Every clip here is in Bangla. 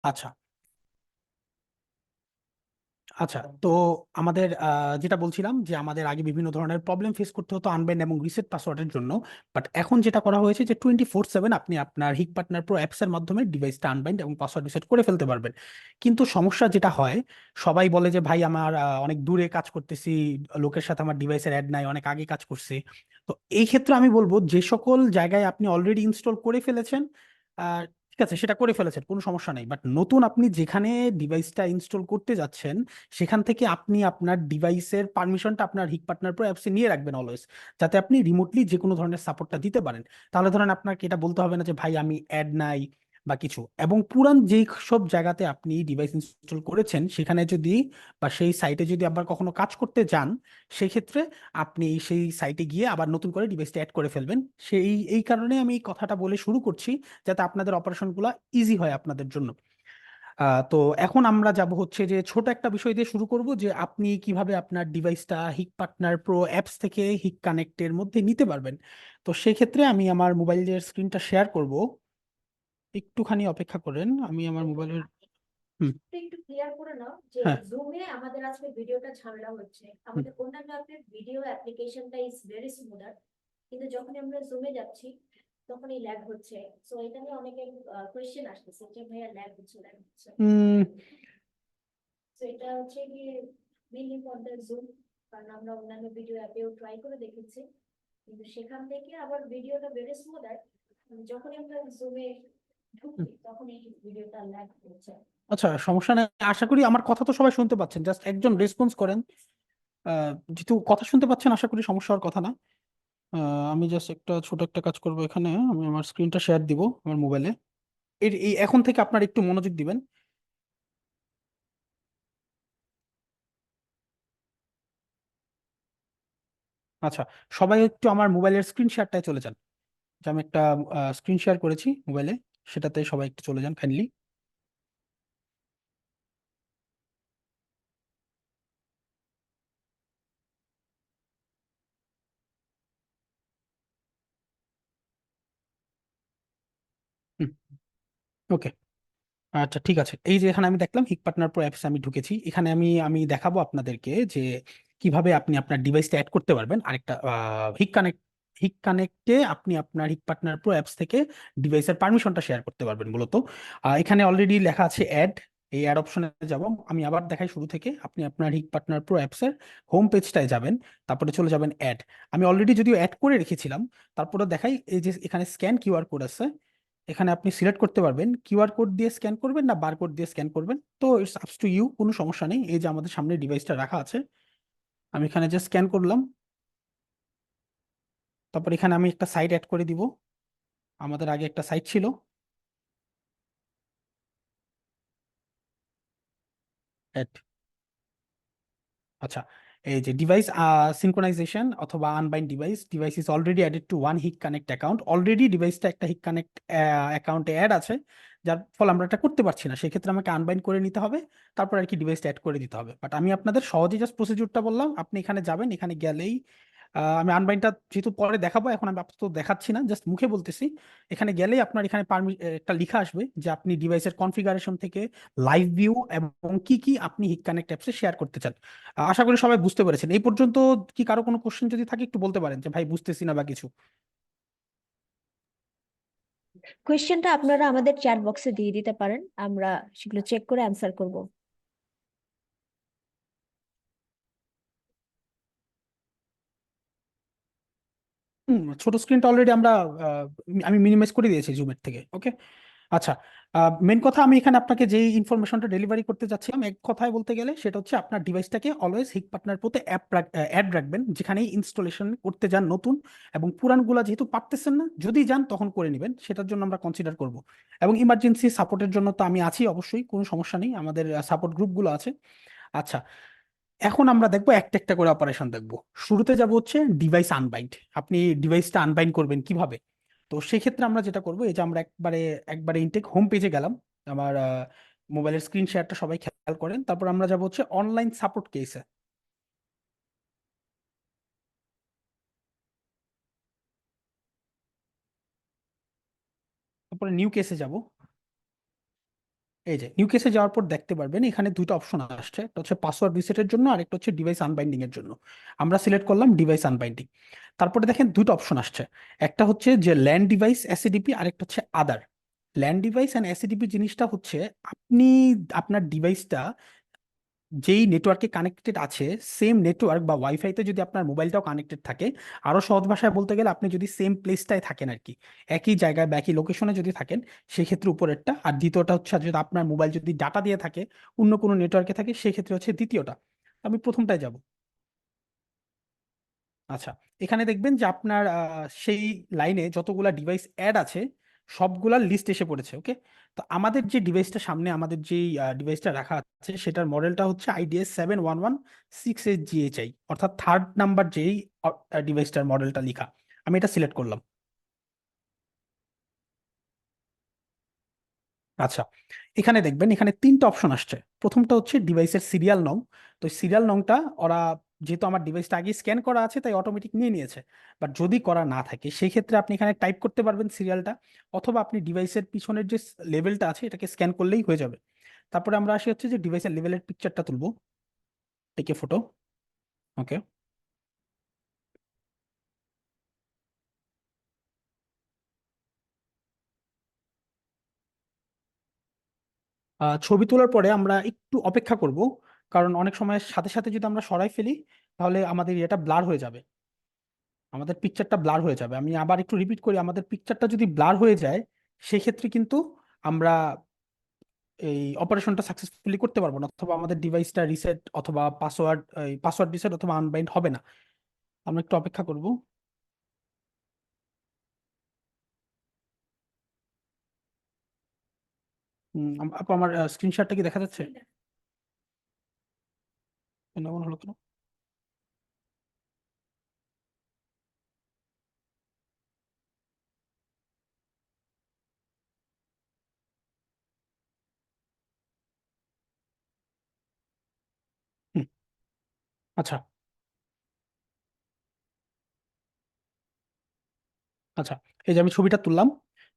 আচ্ছা আচ্ছা, তো আমাদের যেটা বলছিলাম যে আমাদের আগে বিভিন্ন ধরনের প্রবলেম ফেস করতে হতো আনবাইন্ড এবং রিসেট পাসওয়ার্ডের জন্য। বাট এখন যেটা করা হয়েছে যে 24/7 আপনি আপনার হিক পার্টনার প্রো অ্যাপস এর মাধ্যমে ডিভাইসটা আনবাইন্ড এবং পাসওয়ার্ড রিসেট করে ফেলতে পারবেন। কিন্তু সমস্যা যেটা হয়, সবাই বলে যে ভাই আমার অনেক দূরে কাজ করতেছি, লোকের সাথে আমার ডিভাইসের অ্যাড নাই, অনেক আগে কাজ করছি। তো এই ক্ষেত্রে আমি বলবো যে সকল জায়গায় আপনি অলরেডি ইনস্টল করে ফেলেছেন, ঠিক আছে সেটা করে ফেলেছেন, কোনো সমস্যা নেই। বাট নতুন আপনি যেখানে ডিভাইসটা ইনস্টল করতে যাচ্ছেন, সেখান থেকে আপনি আপনার ডিভাইসের পারমিশনটা আপনার হিক পার্টনার প্রো অ্যাপসে নিয়ে রাখবেন অলওয়েজ, যাতে আপনি রিমোটলি যে কোনো ধরনের সাপোর্টটা দিতে পারেন। তাহলে ধরেন আপনাকে এটা বলতে হবে না যে ভাই আমি অ্যাড নাই বা কিছু। এবং পুরান যেই সব জায়গাতে আপনি ডিভাইস ইনস্টল করেছেন সেখানে যদি বা সেই সাইটে যদি আবার কখনো কাজ করতে যান, সেক্ষেত্রে আপনি সেই সাইটে গিয়ে আবার নতুন করে ডিভাইসটা অ্যাড করে ফেলবেন। এই কারণে আমি এই কথাটা বলে শুরু করছি, যাতে আপনাদের অপারেশনগুলো ইজি হয় আপনাদের জন্য। তো এখন আমরা যাব হচ্ছে যে ছোট একটা বিষয় দিয়ে শুরু করব, যে আপনি কিভাবে আপনার ডিভাইসটা হিক পার্টনার প্রো অ্যাপস থেকে হিক কানেক্টের মধ্যে নিতে পারবেন। তো সেক্ষেত্রে আমি আমার মোবাইলের স্ক্রিনটা শেয়ার করব। একটুখানি অপেক্ষা করেন, আমি আমার দেখুন, মোবাইলের। আপনি হুম। একটু ক্লিয়ার করে নাও যে হ্যাঁ। জুমে আমাদের আজকে ভিডিওটা ঝামেলা হচ্ছে। হুম। আমাদের অন্যান্য অ্যাপের ভিডিও অ্যাপ্লিকেশনটা ইজ ভেরি স্মুদার, কিন্তু যখন আমরা জুমে যাচ্ছি তখন এই ল্যাগ হচ্ছে। সো এটা নিয়ে অনেকের কোয়েশ্চেন আসতেছে যে ভাইয়া ল্যাগ হচ্ছে। উম, তো এটা হচ্ছে কি মেইনলি ফর দ্য জুম, কারণ আমরা অন্যান্য ভিডিও অ্যাপেও ট্রাই করে দেখেছি, কিন্তু সেখান থেকে আবার ভিডিওটা ভেরি স্মুদার। যখন আমরা জুমে হুম। ঢুকি তখন এই ভিডিওটা ল্যাগ হচ্ছে। আচ্ছা, সমস্যা নেই, আশা করি আমার কথা তো সবাই শুনতে পাচ্ছেন, জাস্ট একজন রেসপন্স করেন। যেহেতু কথা শুনতে পাচ্ছেন, আশা করি সমস্যা হওয়ার কথা না। আমি জাস্ট একটা ছোট একটা কাজ করব, এখানে আমি আমার স্ক্রিনটা শেয়ার দিব আমার মোবাইলে। এই এখন থেকে আপনার একটু মনোযোগ দিবেন। আচ্ছা, সবাই একটু আমার মোবাইলের স্ক্রিন শেয়ারটায় চলে যান। যে আমি একটা স্ক্রিন শেয়ার করেছি মোবাইলে, সেটাতে সবাই একটু চলে যান কাইন্ডলি। ওকে। আচ্ছা ঠিক আছে, এই যে এখানে আমি দেখলাম হিক পার্টনার প্রো অ্যাপস আমি ঢুকেছি। এখানে আমি আমি দেখাবো আপনাদেরকে যে কিভাবে আপনি আপনার ডিভাইসটা অ্যাড করতে পারবেন আরেকটা হিক কানেক্ট। হিক কানেক্টে আপনি আপনার হিক পার্টনার প্রো অ্যাপস থেকে ডিভাইসের পারমিশনটা শেয়ার করতে পারবেন মূলত। এখানে অলরেডি লেখা আছে অ্যাড। এই অ্যাড অপশনে যাব, আমি আবার দেখাই শুরু থেকে। আপনি আপনার হিক পার্টনার প্রো অ্যাপসের হোম পেজটায় যাবেন, তারপরে চলে যাবেন অ্যাড। আমি অলরেডি যদিও অ্যাড করে রেখেছিলাম, তারপরে দেখাই এই যে এখানে স্ক্যান কিউআর কোড আছে। এখানে আপনি সিলেক্ট করতে পারবেন কিউআর কোড দিয়ে স্ক্যান করবেন না বার কোড দিয়ে স্ক্যান করবেন। তো ইটস আপস টু ইউ, কোনো সমস্যা নেই। এই যে আমাদের সামনে ডিভাইসটা রাখা আছে, আমি এখানে যে স্ক্যান করলাম, তারপর এখানে আমি একটা সাইট অ্যাড করে দিব। আমাদের আগে একটা সাইট ছিল, অ্যাড। আচ্ছা, এই যে ডিভাইস সিনক্রোনাইজেশন অথবা unbind device, device is already added to one Hik connect account. Already ডিভাইসটা একটা হিক কানেক্ট অ্যাকাউন্টে অ্যাড আছে, যার ফলে আমরা এটা করতে পারছি না। সেক্ষেত্রে আমাকে আনবাইন্ড করে নিতে হবে, তারপর আর কি ডিভাইসটা অ্যাড করে দিতে হবে। বাট আমি আপনাদের সহজে জাস্ট প্রসিডিউরটা বললাম। আপনি এখানে যাবেন, এখানে গেলেই আমি আনবাইন্ডটা যেহেতু পরে দেখাবো, এখন আমি আপাতত দেখাচ্ছি না, জাস্ট মুখে বলতেছি। এখানে গেলেই আপনার এখানে একটা লেখা আসবে যে আপনি ডিভাইসের কনফিগারেশন থেকে লাইভ ভিউ এবং কি কি আপনি হিক কানেক্ট অ্যাপসে শেয়ার করতে চান। আশা করি সবাই বুঝতে পেরেছেন এই পর্যন্ত। কি কারো কোনো কোশ্চেন যদি থাকে একটু বলতে পারেন যে ভাই বুঝতেছি না বা কিছু। কোয়েশ্চেনটা আপনারা আমাদের চ্যাট বক্সে দিয়ে দিতে পারেন, আমরা সেগুলো চেক করে অ্যান্সার করব। ছোট স্ক্রিনটা অলরেডি আমরা আহ, আমি মিনিমাইজ করে দিয়েছি জুমের থেকে। ওকে। আচ্ছা, মেন কথা আমি এখানে আপনাকে যে ইনফরমেশনটা ডেলিভারি করতে যাচ্ছিলাম, এক কথায় বলতে গেলে সেটা হচ্ছে আপনার ডিভাইসটাকে অলওয়েজ হিক পার্টনার প্রোতে অ্যাড রাখবেন, যেখানেই ইনস্টলেশন করতে যান নতুন। এবং পুরানগুলা যেহেতু পারতেছেন না, যদি যান তখন করে নেবেন, সেটার জন্য আমরা কনসিডার করব। এবং ইমার্জেন্সি সাপোর্টের জন্য তো আমি আছি অবশ্যই, কোনো সমস্যা নেই, আমাদের সাপোর্ট গ্রুপগুলো আছে। আচ্ছা, এখন আমরা দেখবো একটা একটা করে অপারেশন দেখবো। শুরুতে যাব হচ্ছে ডিভাইস আনবাইন্ড। আপনি ডিভাইসটা আনবাইন্ড করবেন কিভাবে? তো সেক্ষেত্রে আমরা যেটা করবো, এই যে আমরা একবারে একবারে ইনটেক হোম পেজে গেলাম। আমার মোবাইলের স্ক্রিন শেয়ারটা সবাই খেয়াল করেন। তারপর আমরা যাব হচ্ছে অনলাইন সাপোর্ট কেসে। তারপরে নিউ কেসে যাব। এই যে নিউ কেসে যাওয়ার পর দেখতে পারবেন এখানে দুইটা অপশন আসছে, একটা হচ্ছে পাসওয়ার্ড রিসেটের জন্য আর একটা হচ্ছে ডিভাইস আনবাইন্ডিং এর জন্য। আমরা সিলেক্ট করলাম ডিভাইস আনবাইন্ডিং। তারপরে দেখেন দুইটা অপশন আসছে, একটা হচ্ছে যে ল্যান্ড ডিভাইস এসএডিপি আর একটা হচ্ছে আদার। ল্যান্ড ডিভাইস অ্যান্ড এসএডিপি জিনিসটা হচ্ছে আপনি আপনার ডিভাইসটা যেই নেটওয়ার্কে কানেক্টেড আছে সেম নেটওয়ার্ক বা ওয়াইফাইতে যদি আপনার মোবাইলটাও কানেক্টেড থাকে, আরো সহজ ভাষায় বলতে গেলে আপনি যদি সেম প্লেসটায় থাকেন আর কি, একই জায়গায় বা একই লোকেশনে যদি থাকেন, সেক্ষেত্রে উপরেরটা। আর দ্বিতীয়টা হচ্ছে আর যদি আপনার মোবাইল যদি ডাটা দিয়ে থাকে অন্য কোনো নেটওয়ার্কে থাকে, সেক্ষেত্রে হচ্ছে দ্বিতীয়টা। আমি প্রথমটায় যাব। আচ্ছা, এখানে দেখবেন যে আপনার সেই লাইনে যতগুলা ডিভাইস অ্যাড আছে সবগুলার লিস্ট এসে পড়েছে। ওকে, তো আমাদের যে ডিভাইসটা সামনে, আমাদের যে ডিভাইসটা রাখা আছে সেটার মডেলটা হচ্ছে IDS 71168GHI, অর্থাৎ থার্ড নাম্বার যেই ডিভাইসটার মডেলটা লেখা। আমি এটা সিলেক্ট করলাম। আচ্ছা, এখানে দেখবেন এখানে তিনটা অপশন আসছে। প্রথমটা হচ্ছে ডিভাইসের সিরিয়াল নং। তো সিরিয়াল নংটা ওরা, যেহেতু আমার ডিভাইসটা আগে স্ক্যান করা আছে তাই অটোমেটিক নিয়ে নিয়েছে। বাট যদি করা না থাকে সেই ক্ষেত্রে আপনি এখানে টাইপ করতে পারবেন সিরিয়ালটা, অথবা আপনি ডিভাইসের পিছনের যে লেভেলটা আছে এটাকে স্ক্যান করলেই হয়ে যাবে। তারপরে আমরা আসি হচ্ছে যে ডিভাইসের লেভেলের পিকচারটা তুলবো, টেকে ফটো। ওকে, ছবি তোলার পরে আমরা একটু অপেক্ষা করব, কারণ অনেক সময় সাথে সাথে যদি আমরা সরাই ফেলি তাহলে আমাদের এটা ব্লার হয়ে যাবে, আমাদের পিকচারটা ব্লার হয়ে যাবে। আমি আবার একটু রিপিট করি, আমাদের পিকচারটা যদি ব্লার হয়ে যায় সেক্ষেত্রে কিন্তু আমরা এই অপারেশনটা সাকসেসফুলি করতে পারবো না, অথবা আমাদের ডিভাইসটা রিসেট অথবা পাসওয়ার্ড রিসেট অথবা আনবাইন্ড হবে না। আমরা একটু অপেক্ষা করব। আপু আমার স্ক্রিনশটটা কি দেখা যাচ্ছে? কেন এমন হলো কেন? হুম, আচ্ছা। আচ্ছা, এই যে আমি ছবিটা তুললাম,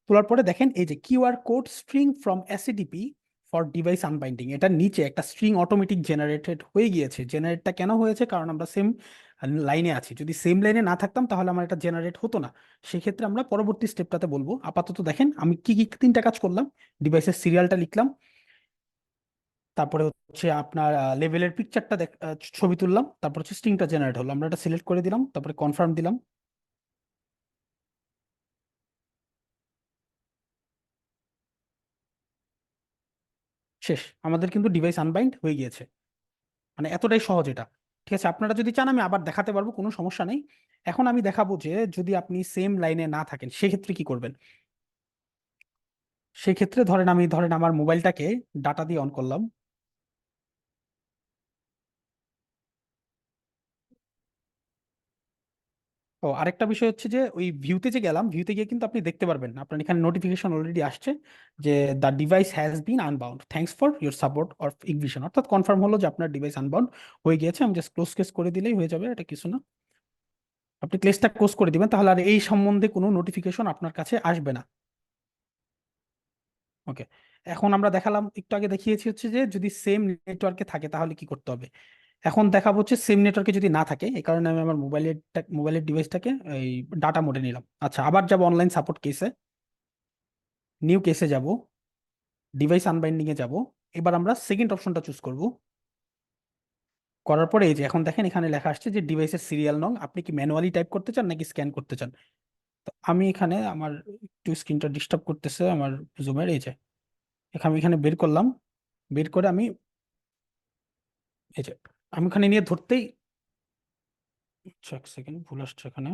তোলার পরে দেখেন এই যে QR code string from SADP for device unbinding, এটার নিচে একটা স্ট্রিং অটোমেটিক জেনারেটেড হয়ে গিয়েছে। জেনারেটটা কেন হয়েছে? কারণ আমরা সেম লাইনে আছি, যদি সেম লাইনে না থাকতাম তাহলে আমার এটা জেনারেট হতো না। সেক্ষেত্রে আমরা পরবর্তী স্টেপটাতে বলবো। আপাতত দেখেন আমি কি কি তিনটা কাজ করলাম। ডিভাইসের সিরিয়ালটা লিখলাম, তারপরে হচ্ছে আপনার লেভেলের পিকচারটা ছবি তুললাম, তারপর হচ্ছে স্ট্রিংটা জেনারেট হলো, আমরা এটা সিলেক্ট করে দিলাম, তারপরে কনফার্ম দিলাম। শেষ, আমাদের কিন্তু ডিভাইস আনবাইন্ড হয়ে গিয়েছে। মানে এতটাই সহজ এটা। ঠিক আছে, আপনারা যদি চান আমি আবার দেখাতে পারবো, কোনো সমস্যা নেই। এখন আমি দেখাবো যে যদি আপনি সেম লাইনে না থাকেন সেক্ষেত্রে কি করবেন। সেক্ষেত্রে ধরেন আমার মোবাইলটাকে ডাটা দিয়ে অন করলাম। ও, আরেকটা বিষয় হচ্ছে যে ওই ভিউতে যে গেলাম, ভিউতে গিয়ে কিন্তু আপনি দেখতে পারবেন আপনার এখানে নোটিফিকেশন অলরেডি আসছে যে the device has been unbound, thanks for your support of ignition, অর্থাৎ কনফার্ম হলো যে আপনার ডিভাইস আনবাউন্ড হয়ে গিয়েছে। আমি জাস্ট ক্লোজ কেস করে দিলেই হয়ে যাবে, এটা কিছু না। আপনি ক্লেসটা ক্লোজ করে দিবেন, তাহলে আর এই সম্বন্ধে কোনো নোটিফিকেশন আপনার কাছে আসবে না। ওকে, এখন আমরা দেখালাম, একটু আগে দেখিয়েছি হচ্ছে যে যদি সেম নেটওয়ার্কে থাকে তাহলে কি করতে হবে। এখন দেখাবো হচ্ছে সেম নেটওয়ার্কে যদি না থাকে, এই কারণে আমি আমার মোবাইলের ডিভাইসটাকে এই ডাটা মোডে নিলাম। আচ্ছা, আবার যাব অনলাইন সাপোর্ট কেসে, নিউ কেসে যাব, ডিভাইস আনবাইন্ডিং এ যাব। এবার আমরা সেকেন্ড অপশনটা চুজ করব। করার পরে এই যে এখন দেখেন এখানে লেখা আসছে যে ডিভাইসের সিরিয়াল নং, আপনি কি ম্যানুয়ালি টাইপ করতে চান নাকি স্ক্যান করতে চান। তো আমি এখানে আমার একটু স্ক্রিনটা ডিস্টার্ব করতেছে আমার জুমের, এই যে আমি এখানে বের করলাম। বের করে আমি এই যে আমি ওখানে নিয়ে ধরতেই, আচ্ছা এক সেকেন্ড ভুল আসছে এখানে।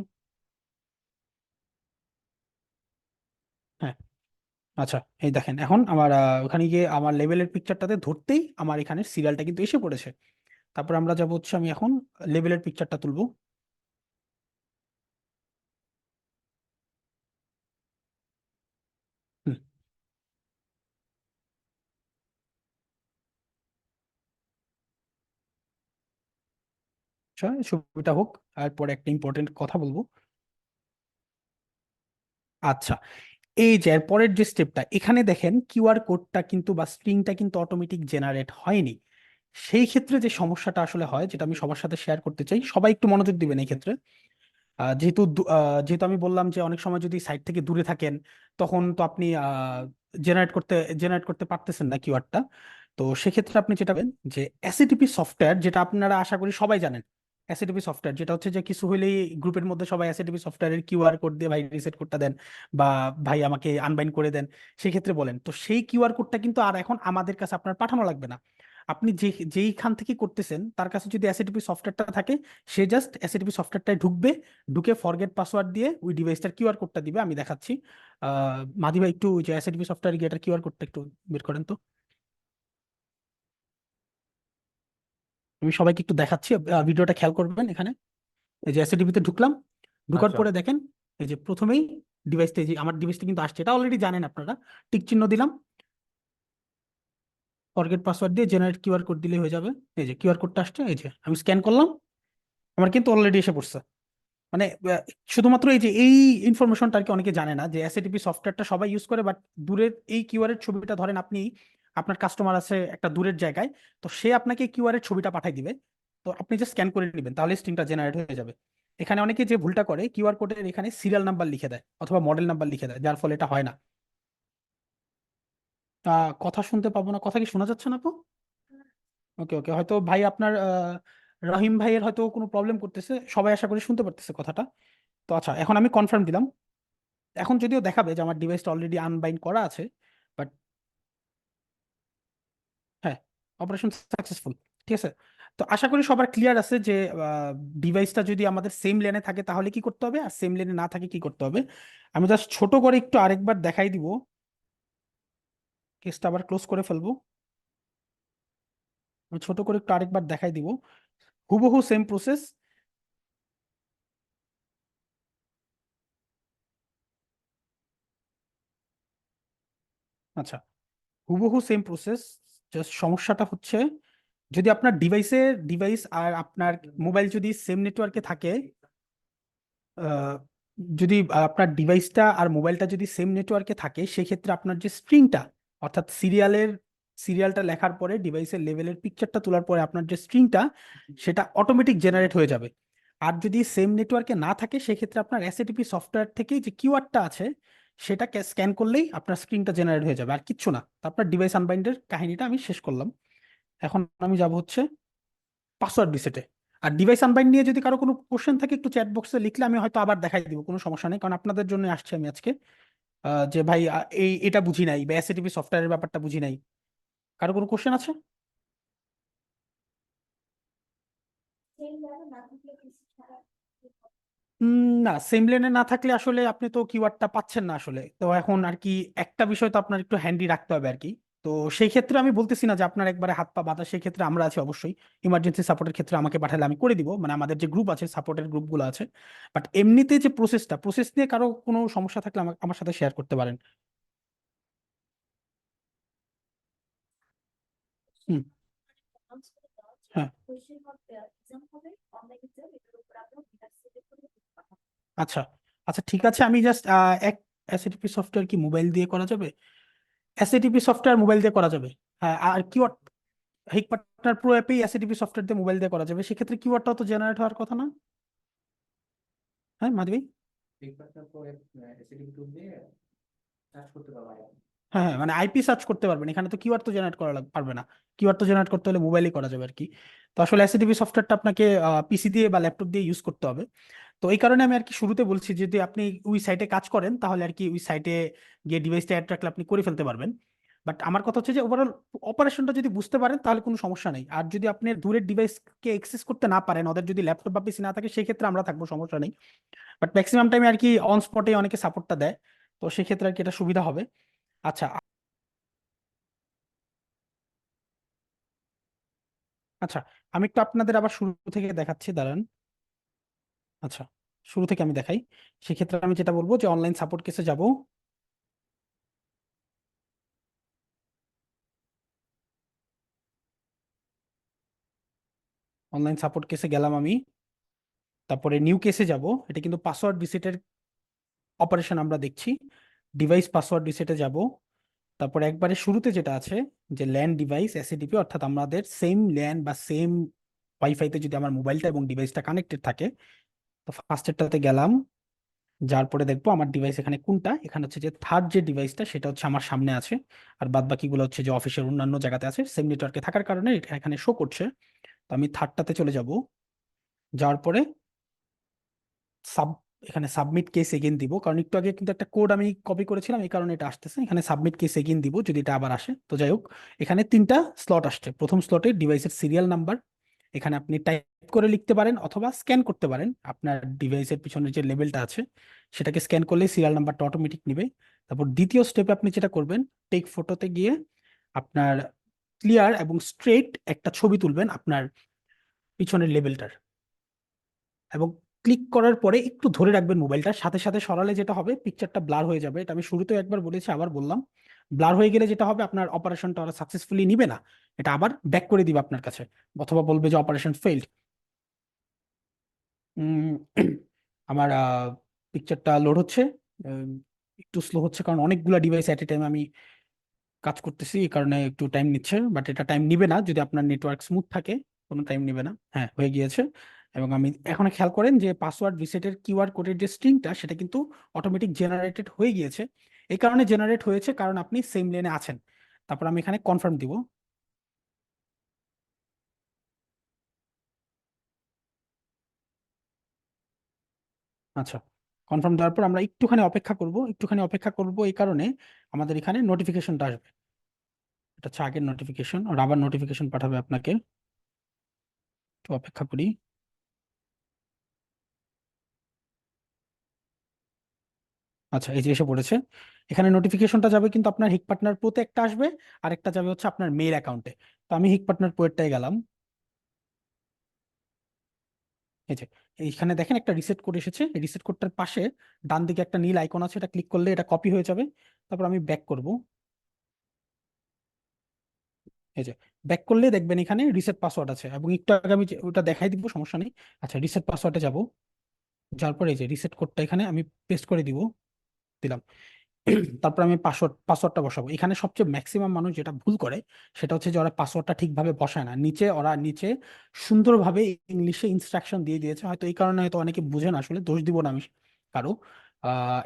হ্যাঁ, আচ্ছা, এই দেখেন এখন আমার ওখানে গিয়ে আমার লেভেলের পিকচারটাতে ধরতেই আমার এখানে সিরিয়ালটা কিন্তু এসে পড়েছে। তারপর আমরা যাবো হচ্ছে, আমি এখন লেভেলের পিকচারটা তুলবো। হুম, আচ্ছা, এই ছবিটা হোক। আর পরে একটা ইম্পর্টেন্ট কথা বলবো। আচ্ছা, এই যে এর পরের যে স্টেপটা, এখানে দেখেন কিউআর কোডটা কিন্তু বা স্ট্রিংটা কিন্তু অটোমেটিক জেনারেট হয়নি। সেই ক্ষেত্রে যে সমস্যাটা আসলে হয়, যেটা আমি সবার সাথে শেয়ার করতে চাই, সবাই একটু মনোযোগ দিবেন এই ক্ষেত্রে। যেহেতু আমি বললাম যে অনেক সময় যদি সাইট থেকে দূরে থাকেন, তখন তো আপনি জেনারেট করতে পারতেছেন না কিওয়ার্ডটা। তো সেক্ষেত্রে আপনি যেটা করেন যে এসএটিপি সফটওয়্যার, যেটা আপনারা আশা করি সবাই জানেন, এসএটিপি সফটওয়্যার যেটা হচ্ছে যে কিছু হলেই গ্রুপের মধ্যে সবাই এসএটিপি সফটওয়্যারের কিউআর কোড দিয়ে ভাই রিসেট কোডটা দেন, বা ভাই আমাকে আনবাইন্ড করে দেন, সেক্ষেত্রে বলেন। তো সেই কিউআর কোডটা কিন্তু আর এখন আমাদের কাছে আপনার পাঠানো লাগবে না। আপনি যেইখান থেকে করতেছেন তার কাছে যদি এসএটিপি সফটওয়্যারটা থাকে, সে জাস্ট এসএটিপি সফটওয়্যারটায় ঢুকবে, ঢুকে ফরগেট পাসওয়ার্ড দিয়ে ওই ডিভাইসটার কিউআর কোডটা দিবে। আমি দেখাচ্ছি। মাদি ভাই একটু ওই যে এসএটিপি সফটওয়্যার গিয়ে এটার কিউআর কোডটা একটু বের করেন তো। আমি সবাইকে একটু দেখাচ্ছি, ভিডিওটা খেয়াল করবেন। এখানে এই যে এসএটিপি তে ঢুকলাম, ঢুকার আচ্ছা। পরে দেখেন এই যে প্রথমেই ডিভাইসটা, এই যে আমার ডিভাইসটা কিন্তু আসছে, এটা অলরেডি জানেন আপনারা। টিক চিহ্ন দিলাম, ফরগেট পাসওয়ার্ড দিয়ে জেনারেট কিউআর কোড দিলে হয়ে যাবে। এই যে কিউআর কোডটা আসছে, এই যে আমি স্ক্যান করলাম, আমার কিন্তু অলরেডি এসে পড়ছে। মানে শুধুমাত্র এই যে এই ইনফরমেশনটা আর কি অনেকে জানে না, যে এসএটিপি সফটওয়্যারটা সবাই ইউজ করে, বাট দূরের এই কিউআর এর ছবিটা ধরেন আপনি, আপনার কাস্টমার আছে একটা দূরের জায়গায়, তো সে আপনাকে কিউআর এর ছবিটা পাঠিয়ে দিবে। তো আপনি জাস্ট স্ক্যান করে নেবেন, তাহলে স্ক্রিনটা জেনারেট হয়ে যাবে। এখানে অনেকে যে ভুলটা করে, কিউআর কোডের এখানে সিরিয়াল নাম্বার লিখে দেয় অথবা মডেল নাম্বার লিখে দেয়, যার ফলে এটা হয় না। কথা শুনতে পাবো না, কথা কি শোনা যাচ্ছে না আপু? ওকে ওকে, হয়তো ভাই আপনার রহিম ভাইয়ের হয়তো কোনো প্রবলেম করতেছে, সবাই আশা করি শুনতে পারতেছে কথাটা। তো আচ্ছা, এখন আমি কনফার্ম দিলাম। এখন যদিও দেখাবে যে আমার ডিভাইসটা অলরেডি আনবাইন্ড করা আছে, বাট হ্যাঁ, অপারেশন সাকসেসফুল। ঠিক আছে। তো আশা করি সবার ক্লিয়ার আছে যে ডিভাইসটা যদি আমাদের সেম লেনে থাকে তাহলে কি করতে হবে, আর সেম লেনে না থাকে কি করতে হবে। আমি জাস্ট ছোট করে একটু আরেকবার দেখাই দিব, কেসটা আবার ক্লোজ করে ফেলবো। আমি ছোট করে একটু আরেকবার দেখাই দিব, হুবহু সেম প্রসেস। আচ্ছা, হুবহু সেম প্রসেস। জাস্ট সমস্যাটা হচ্ছে, যদি আপনার ডিভাইস আর আপনার মোবাইল যদি সেম নেটওয়ার্কে থাকে, আহ, যদি আপনার ডিভাইসটা আর মোবাইলটা যদি সেম নেটওয়ার্কে থাকে, সেক্ষেত্রে আপনার যে স্ট্রিংটা, অর্থাৎ সিরিয়ালটা লেখার পরে ডিভাইসের লেভেলের পিকচারটা তোলার পরে আপনার যে স্ট্রিংটা, সেটা অটোমেটিক জেনারেট হয়ে যাবে। আর যদি সেম নেটওয়ার্কে না থাকে, সেক্ষেত্রে আপনার এসএটিপি সফটওয়্যার থেকে যে কিউআরটা আছে, সেটাকে স্ক্যান করলেই আপনার স্ক্রিনটা জেনারেট হয়ে যাবে, আর কিচ্ছু না। তো আপনার ডিভাইস আনবাইন্ডের কাহিনীটা আমি শেষ করলাম। এখন আমি যাব হচ্ছে পাসওয়ার্ড রিসেটে। আর ডিভাইস আনবাইন্ড নিয়ে যদি কারো কোনো কোশ্চেন থাকে, একটু চ্যাট বক্সে লিখলে আমি হয়তো আবার দেখাই দিব, কোনো সমস্যা নেই, কারণ আপনাদের জন্য আসছি আমি আজকে। যে ভাই এটা বুঝি নাই, বা এসএটিপি সফটওয়্যারের ব্যাপারটা বুঝি নাই। কারো কোনো কোশ্চেন আছে? সেই জায়গা না থাকলে কিছু ছাড়া না, সেম লেনে না থাকলে আসলে আপনি তো কিওয়ার্ডটা পাচ্ছেন না আসলে। তো এখন আর কি একটা বিষয় তো আপনার একটু হ্যান্ডি রাখতে হবে আর কি। তো সেই ক্ষেত্রে আমি বলতেছি না যে আপনার একবারে হাত পা বাঁধা, সেই ক্ষেত্রে আমরা আছি অবশ্যই। ইমার্জেন্সি সাপোর্টের ক্ষেত্রে আমাকে পাঠালে আমি করে দিব, মানে আমাদের যে গ্রুপ আছে, সাপোর্টের গ্রুপগুলো আছে। বাট এমনিতে যে প্রসেস নিয়ে কারো কোনো সমস্যা থাকলে আমার সাথে শেয়ার করতে পারেন। হুম। announce করে দেওয়া যে হ্যাঁ। কোশ্চেন হবে, এক্সাম হবে, অনলাইন এক্সাম, এটার উপর আমরা ভিডিও সিলেক্ট করে পাঠাবো। আচ্ছা আচ্ছা, ঠিক আছে। আমি জাস্ট এক এসএটিপি সফটওয়্যার কি মোবাইল দিয়ে করা যাবে? এসএটিপি সফটওয়্যার মোবাইল দিয়ে করা যাবে। হ্যাঁ, আর কিওয়ার্ড হিক পার্টনার প্রো অ্যাপেই এসএটিপি সফটওয়্যার দিয়ে মোবাইল দিয়ে করা যাবে, সেক্ষেত্রে কিওয়ার্ডটাও তো জেনারেট হওয়ার কথা না? হ্যাঁ মাধবী। হ্যাঁ হ্যাঁ, মানে আইপি সার্চ করতে পারবেন, এখানে তো কিওয়ার্ড তো জেনারেট করা পারবে না। কিওয়ার্ড তো জেনারেট করতে হলে মোবাইলে করা যাবে আর কি। তো আসলে এসএটিপি সফটওয়্যারটা আপনাকে পিসি দিয়ে বা ল্যাপটপ দিয়ে ইউজ করতে হবে। তো এই কারণে আমি আর কি শুরুতে বলছি, যদি আপনি ওই সাইটে কাজ করেন তাহলে আর কি ওই সাইটে গিয়ে ডিভাইসটা অ্যাড রাখলে আপনি করে ফেলতে পারবেন। বাট আমার কথা হচ্ছে যে ওভারঅল অপারেশনটা যদি বুঝতে পারেন তাহলে কোনো সমস্যা নেই। আর যদি আপনি দূরের ডিভাইসকে অ্যাক্সেস করতে না পারেন, ওদের যদি ল্যাপটপ বা পিসি না থাকে, সেই ক্ষেত্রে আমরা থাকবো, সমস্যা নেই। বাট ম্যাক্সিমাম টাইমে আর কি অন স্পটে অনেকে সাপোর্টটা দেয়, তো সেক্ষেত্রে আর কি এটা সুবিধা হবে। আচ্ছা। আচ্ছা, আমি একটু আপনাদের আবার শুরু থেকে দেখাচ্ছি, দাঁড়ান। আচ্ছা, শুরু থেকে আমি দেখাই। সেক্ষেত্রে আমি যেটা বলবো যে অনলাইন সাপোর্ট কেসে যাব। অনলাইন সাপোর্ট কেসে গেলাম আমি, তারপরে নিউ কেসে যাব। এটা কিন্তু পাসওয়ার্ড রিসেটের অপারেশন আমরা দেখছি। ডিভাইস পাসওয়ার্ড রিসেটে যাব। তারপর একবারে শুরুতে যেটা আছে যে ল্যান ডিভাইস এসএডিপি, অর্থাৎ আমাদের সেম ল্যান বা সেম ওয়াইফাইতে যদি আমার মোবাইলটা এবং ডিভাইসটা কানেক্টেড থাকে, তো ফার্স্টেরটাতে গেলাম। যার পরে দেখবো আমার ডিভাইস এখানে কোনটা, এখানে হচ্ছে যে থার্ড যে ডিভাইসটা সেটা হচ্ছে আমার সামনে আছে। আর বাদ বাকিগুলো হচ্ছে যে অফিসের অন্যান্য জায়গাতে আছে, সেম নেটওয়ার্কে থাকার কারণে এটা এখানে শো করছে। তো আমি থার্ডটাতে চলে যাব। যাওয়ার পরে সাব এখানে সাবমিট কেস এগেন দিব, কারণ একটু আগে কিন্তু একটা কোড আমি কপি করেছিলাম, এই কারণে এটা আসতেছে। এখানে সাবমিট কেস এগেন দিব যদি এটা আবার আসে। তো যাই হোক, এখানে তিনটা স্লট আসছে। প্রথম স্লটে ডিভাইসের সিরিয়াল নাম্বার, এখানে আপনি টাইপ করে লিখতে পারেন অথবা স্ক্যান করতে পারেন। আপনার ডিভাইসের পিছনে যে লেবেলটা আছে সেটাকে স্ক্যান করলে সিরিয়াল নাম্বারটা অটোমেটিক নিবে। তারপর দ্বিতীয় স্টেপে আপনি যেটা করবেন, টেক ফটোতে গিয়ে আপনার ক্লিয়ার এবং স্ট্রেট একটা ছবি তুলবেন আপনার পিছনের লেবেলটার, এবং ক্লিক করার পরে একটু ধরে রাখবেন মোবাইলটা। সাথে সাথে সরালে যেটা হবে, পিকচারটা ব্লার হয়ে যাবে। এটা আমি শুরুতে একবার বলেছি, আবার বললাম। ব্লার হয়ে গেলে যেটা হবে, আপনার অপারেশনটা ওরা সাকসেসফুলি নিবে না, এটা আবার ব্যাক করে দিবে আপনার কাছে, অথবা বলবে যে অপারেশন ফেইল্ড। আমার পিকচারটা লোড হচ্ছে। উম, একটু স্লো হচ্ছে কারণ অনেকগুলা ডিভাইস এট এ টাইম আমি কাজ করতেছি, এই কারণে একটু টাইম নিচ্ছে। বাট এটা টাইম নিবে না যদি আপনার নেটওয়ার্ক স্মুথ থাকে, কোনো টাইম নিবে না। হ্যাঁ, হয়ে গিয়েছে। এবং আমি এখন খেয়াল করেন যে পাসওয়ার্ড রিসেটের কিউআর কোডের যে স্ট্রিংটা সেটা কিন্তু অটোমেটিক জেনারেটেড হয়ে গিয়েছে। এই কারণে জেনারেট হয়েছে কারণ আপনি সেম লেনে আছেন। তারপর আমি এখানে কনফার্ম দিব। আচ্ছা, কনফার্ম দেওয়ার পর আমরা একটুখানি অপেক্ষা করব এই কারণে আমাদের এখানে নোটিফিকেশনটা আসবে। এটা হচ্ছে আগের নোটিফিকেশন, আর আবার নোটিফিকেশন পাঠাবে আপনাকে। একটু অপেক্ষা করি। আচ্ছা, এই যে এসে পড়েছে। এখানে নোটিফিকেশনটা যাবে কিন্তু আপনার হিক পার্টনার প্রোতে একটা আসবে, আর একটা যাবে হচ্ছে আপনার মেইল অ্যাকাউন্টে। তো আমি হিক পার্টনার প্রোয়েরটাই গেলাম। এই যে এইখানে দেখেন একটা রিসেট কোড এসেছে। এই রিসেট কোডটার পাশে ডান দিকে একটা নীল আইকন আছে, এটা ক্লিক করলে এটা কপি হয়ে যাবে। তারপর আমি ব্যাক করব। এই যে ব্যাক করলে দেখবেন এখানে রিসেট পাসওয়ার্ড আছে, এবং একটু আগে আমি ওটা দেখাই দিব, সমস্যা নেই। আচ্ছা, রিসেট পাসওয়ার্ডে যাব। যার পরে এই যে রিসেট কোডটা এখানে আমি পেস্ট করে দিলাম। তারপর আমি পাসওয়ার্ডটা বসাবো। এখানে সবচেয়ে ম্যাক্সিমাম মানুষ যেটা ভুল করে সেটা হচ্ছে যে ওরা পাসওয়ার্ডটা ঠিকভাবে বসায় না। ওরা নিচে সুন্দরভাবে ইংলিশে ইনস্ট্রাকশন দিয়ে দিয়েছে, হয়তো এই কারণে হয়তো অনেকে বুঝে না। আসলে দোষ দিব না আমি কারো।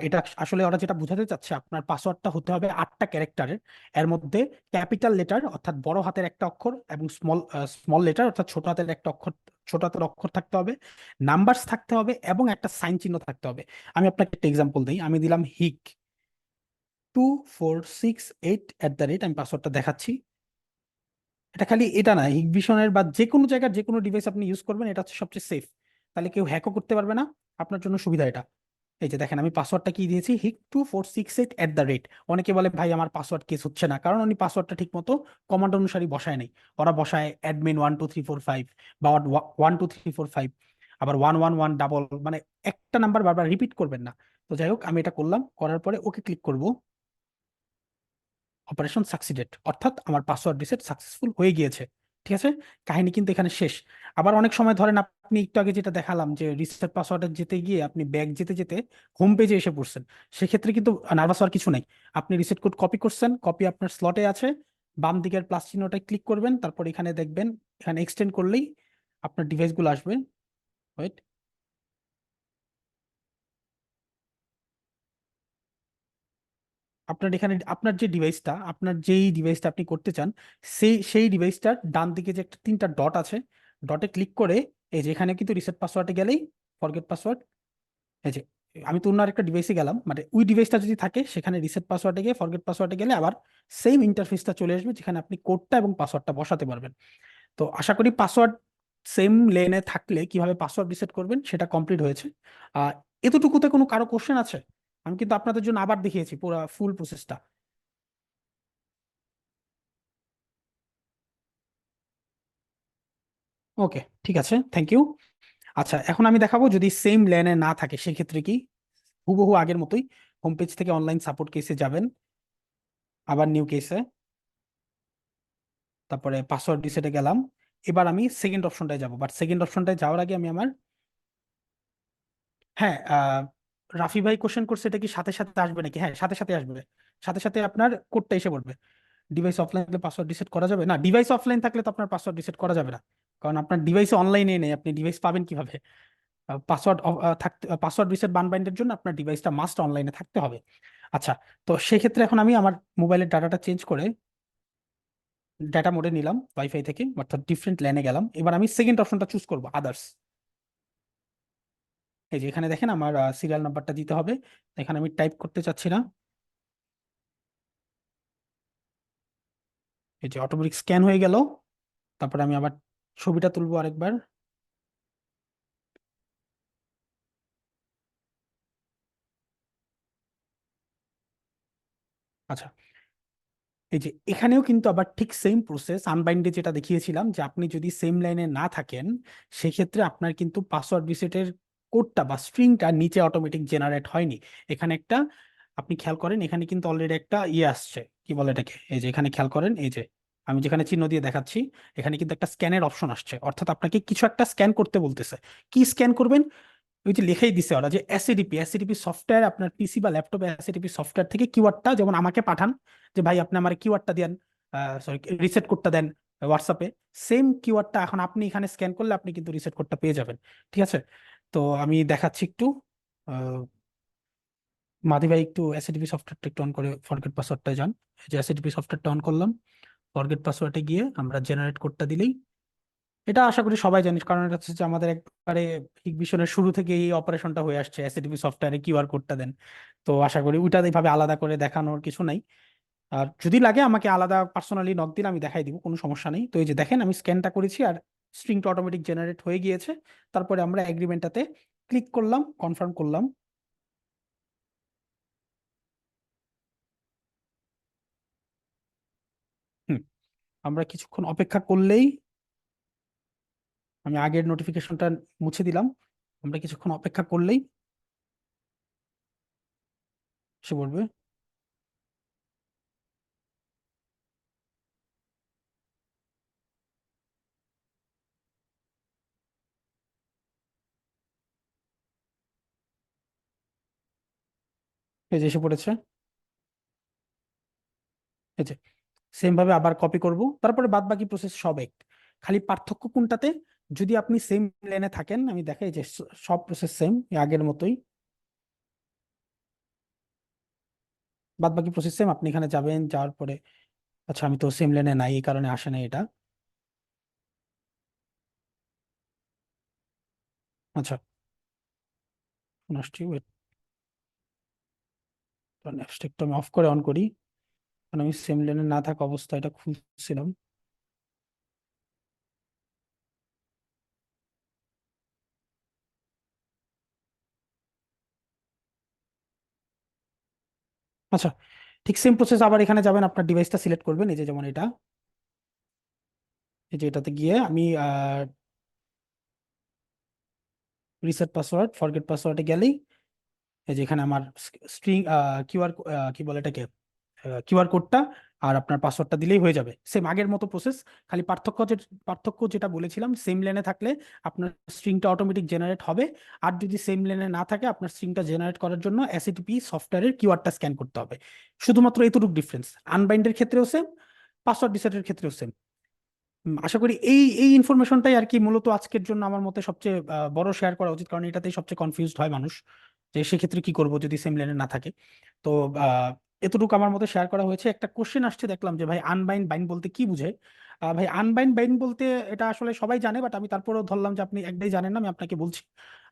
এটা আসলে ওরা যেটা বোঝাতে চাচ্ছে, আপনার পাসওয়ার্ডটা হতে হবে 8টা ক্যারেক্টারের। এর মধ্যে ক্যাপিটাল লেটার অর্থাৎ বড় হাতের একটা অক্ষর, এবং স্মল স্মল লেটার অর্থাৎ ছোট হাতের একটা অক্ষর, ছোট হাতের অক্ষর থাকতে হবে, নাম্বারস থাকতে হবে, এবং একটা সাইন চিহ্ন থাকতে হবে। আমি আপনাকে একটা এক্সাম্পল দিই। আমি দিলাম হিক 2468 আমি পাসওয়ার্ডটা দেখাচ্ছি। এটা খালি এটা না, হিগবিশনের বা যে কোনো জায়গার যে কোনো ডিভাইস আপনি ইউজ করবেন, এটা হচ্ছে সবচেয়ে সেফ। তাহলে কেউ হ্যাকও করতে পারবে না, আপনার জন্য সুবিধা এটা। এই যে দেখেন আমি পাসওয়ার্ডটা কি দিয়েছি, hic2468 অনেকে বলে ভাই আমার পাসওয়ার্ড কেস হচ্ছে না, কারণ উনি পাসওয়ার্ডটা ঠিক মতো কমান্ড অনুসারী বসায় নাই। ওরা বসায় অ্যাডমিন 12345 বা 12345, আবার 111 মানে একটা নাম্বার বারবার রিপিট করবেন না। তো যাই হোক, আমি এটা করলাম, করার পরে ওকে ক্লিক করব। অপারেশন সাকসিডেড, অর্থাৎ আমার পাসওয়ার্ড রিসেট সাকসেসফুল হয়ে গিয়েছে। ঠিক আছে, কাহিনী কিন্তু এখানে শেষ। আবার অনেক সময় ধরেন আপনি একটু আগে যেটা দেখালাম যে রিসেট পাসওয়ার্ডে যেতে গিয়ে আপনি ব্যাক যেতে যেতে হোম পেজে এসে পড়ছেন, সেক্ষেত্রে কিন্তু নার্ভাস হওয়ার কিছু নাই। আপনি রিসেট কোড কপি করছেন, কপি আপনার স্লটে আছে, বাম দিকের প্লাস চিহ্নটায় ক্লিক করবেন, তারপর এখানে দেখবেন এখানে এক্সটেন্ড করলেই আপনার ডিভাইসগুলো আসবে। ওয়েট, আপনার এখানে আপনার যে ডিভাইসটা, আপনার যেই ডিভাইসটা আপনি করতে চান, সেই ডিভাইসটার ডান দিকে যে একটা 3টা ডট আছে, ডটে ক্লিক করে এই যে এখানে কিন্তু রিসেট পাসওয়ার্ডে গেলেই ফরগেট পাসওয়ার্ড। এই যে আমি তো অন্য আরেকটা ডিভাইসে গেলাম, মানে ওই ডিভাইসটা যদি থাকে সেখানে রিসেট পাসওয়ার্ডে গিয়ে ফরগেট পাসওয়ার্ডে গেলে আবার সেম ইন্টারফেসটা চলে আসবে, যেখানে আপনি কোডটা এবং পাসওয়ার্ডটা বসাতে পারবেন। তো আশা করি পাসওয়ার্ড সেম লেনে থাকলে কিভাবে পাসওয়ার্ড রিসেট করবেন সেটা কমপ্লিট হয়েছে। আহ এতটুকুতে কোনো কারো কোশ্চেন আছে? আমি কিন্তু আপনাদের জন্য আবার দেখিয়েছি পুরো ফুল প্রসেসটা। ওকে, ঠিক আছে, থ্যাংক ইউ। আচ্ছা, এখন আমি দেখাবো যদি সেম লেনে না থাকে সেক্ষেত্রে কি। হুবহু আগের মতোই হোম পেজ থেকে অনলাইন সাপোর্ট কেসে যাবেন, আবার নিউ কেসে, তারপরে পাসওয়ার্ড রিসেটে গেলাম। এবার আমি সেকেন্ড অপশনটায় যাব, বাট সেকেন্ড অপশনটায় যাওয়ার আগে আমি আমার, হ্যাঁ, রাফি ভাই কোশ্চেন করছে এটা কি সাথে সাথে আসবে নাকি? হ্যাঁ, সাথে সাথে আসবে, সাথে সাথে আপনার কোডটা এসে পড়বে। ডিভাইস অফলাইন থাকলে পাসওয়ার্ড রিসেট করা যাবে না, ডিভাইস অফলাইন থাকলে তো আপনার পাসওয়ার্ড রিসেট করা যাবে না, কারণ আপনার ডিভাইসে অনলাইনে নেই, আপনি ডিভাইস পাবেন কিভাবে? পাসওয়ার্ড থাকতে, পাসওয়ার্ড রিসেট বানবাইন্ডের জন্য আপনার ডিভাইসটা মাস্ট অনলাইনে থাকতে হবে। আচ্ছা, তো সেই ক্ষেত্রে এখন আমি আমার মোবাইলের ডাটাটা চেঞ্জ করে ডাটা মোডে নিলাম ওয়াইফাই থেকে, অর্থাৎ ডিফারেন্ট ল্যানে গেলাম। এবার আমি সেকেন্ড অপশনটা চুজ করবো, আদার্স। এই যে এখানে দেখেন আমার সিরিয়াল নাম্বারটা দিতে হবে, এখানে আমি টাইপ করতে চাচ্ছি না। এই যে অটোমেটিক স্ক্যান হয়ে গেল। তারপরে আমি আবার ছবিটা তুলবো আরেকবার। আচ্ছা, এই যে এখানেও কিন্তু আবার ঠিক সেম প্রসেস, আনবাইন্ডে যেটা দেখিয়েছিলাম, যে আপনি যদি সেম লাইনে না থাকেন সেক্ষেত্রে আপনার কিন্তু পাসওয়ার্ড রিসেটের কোডটা বা স্ট্রিংটা নিচে অটোমেটিক জেনারেট হয়নি। এখানে একটা, আপনি খেয়াল করেন এখানে কিন্তু অলরেডি একটা ইয়ে আসছে, কি বলে এটাকে, এই যে এখানে খেয়াল করেন, এই যে আমি যেখানে চিহ্ন দিয়ে দেখাচ্ছি এখানে কিন্তু একটা স্ক্যানের অপশন আসছে, অর্থাৎ আপনাকে কিছু একটা স্ক্যান করতে বলতেছে। কি স্ক্যান করবেন? ওই যে লেখাই দিছে ওরা যে এসএডিপি, এসএডিপি সফটওয়্যার, আপনার পিসি বা ল্যাপটপে এসএডিপি সফটওয়্যার থেকে কিওয়ার্ডটা যেমন আমাকে পাঠান, যে ভাই আপনি আমার কিওয়ার্ডটা দেন, সরি রিসেট কোডটা দেন হোয়াটসঅ্যাপে, সেম কিওয়ার্ডটা এখন আপনি এখানে স্ক্যান করলে আপনি কিন্তু রিসেট কোডটা পেয়ে যাবেন। ঠিক আছে, তো আমি দেখাচ্ছি একটু। আহ, মাদি ভাই একটু এসএডিপি সফটওয়্যারটা একটু অন করে ফরগেট পাসওয়ার্ডটা যান। এই যে এসএডিপি সফটওয়্যারটা অন করলাম, ফরগেট পাসওয়ার্ডে গিয়ে আমরা জেনারেট কোডটা দিলেই, এটা আশা করি সবাই জানিস, কারণ এটা হচ্ছে যে আমাদের একবারে ইগনিশনের শুরু থেকে এই অপারেশনটা হয়ে আসছে, এসএটিপি সফটওয়্যারে কিউআর কোডটা দেন। তো আশা করি ওইটা এইভাবে আলাদা করে দেখানোর কিছু নাই। আর যদি লাগে আমাকে আলাদা পার্সোনালি নক দিলে আমি দেখাই দিব, কোনো সমস্যা নেই। তো এই যে দেখেন আমি স্ক্যানটা করেছি আর স্ট্রিংটা অটোমেটিক জেনারেট হয়ে গিয়েছে। তারপরে আমরা এগ্রিমেন্টটাতে ক্লিক করলাম, কনফার্ম করলাম। হুম, আমরা কিছুক্ষণ অপেক্ষা করলেই, আমি আগের নোটিফিকেশনটা মুছে দিলাম, আমরা কিছুক্ষণ অপেক্ষা করলেই সে বলবে। এই যে এসে পড়েছে, এই যে সেম ভাবে আবার কপি করব, তারপরে বাদ বাকি প্রসেস সব এক। খালি পার্থক্য কোনটাতে, যদি আপনি সেম লেনে থাকেন, আমি দেখাই যে সব প্রসেস সেম আগের মতোই, বাদ বাকি প্রসেস সেম। আপনি এখানে যাবেন, যাওয়ার পরে, আচ্ছা আমি তো সেম লেনে নাই এই কারণে আসে না এটা। আচ্ছা, আসছি, wait, একটু আমি অফ করে অন করি, কারণ আমি সেম লেনে না থাকা অবস্থায় এটা খুলছিলাম। আচ্ছা, ঠিক সেম প্রসেস, আবার এখানে যাবেন, আপনার ডিভাইসটা সিলেক্ট করবেন, এই যে যেমন এটা, এই যে এটাতে গিয়ে আমি রিসেট পাসওয়ার্ড, ফরগেট পাসওয়ার্ডে গেলেই এই যে এখানে আমার স্ট্রিং কিউআর, কি বলে এটাকে, কিউআর কোডটা আর আপনার পাসওয়ার্ডটা দিলেই হয়ে যাবে, সেম আগের মতো প্রসেস। খালি পার্থক্য যেটা বলেছিলাম, সেম লেনে থাকলে আপনার স্ট্রিংটা অটোমেটিক জেনারেট হবে, আর যদি সেম লেনে না থাকে আপনার স্ট্রিংটা জেনারেট করার জন্য এসএটিপি সফটওয়্যারের কিউআরটা স্ক্যান করতে হবে। শুধুমাত্র এতটুকু ডিফারেন্স, আনবাইন্ডের ক্ষেত্রেও সেম, পাসওয়ার্ড রিসেটের ক্ষেত্রেও সেম। আশা করি এই এই ইনফরমেশনটাই আর কি মূলত আজকের জন্য আমার মতে সবচেয়ে বড় শেয়ার করা উচিত, কারণ এটাতেই সবচেয়ে কনফিউজড হয় মানুষ, যে সেক্ষেত্রে কি করব যদি সেম লেনে না থাকে। তো এতটুকু আমার মতে শেয়ার করা হয়েছে। একটা কোশ্চেন আসছে দেখলাম, যে ভাই আনবাইন্ড বাইন্ড বলতে কি বুঝায়? ভাই আনবাইন্ড বাইন্ড বলতে এটা আসলে সবাই জানে, বাট আমি তারপরেও ধরলাম যে আপনি একটাই জানেন না, আমি আপনাকে বলছি।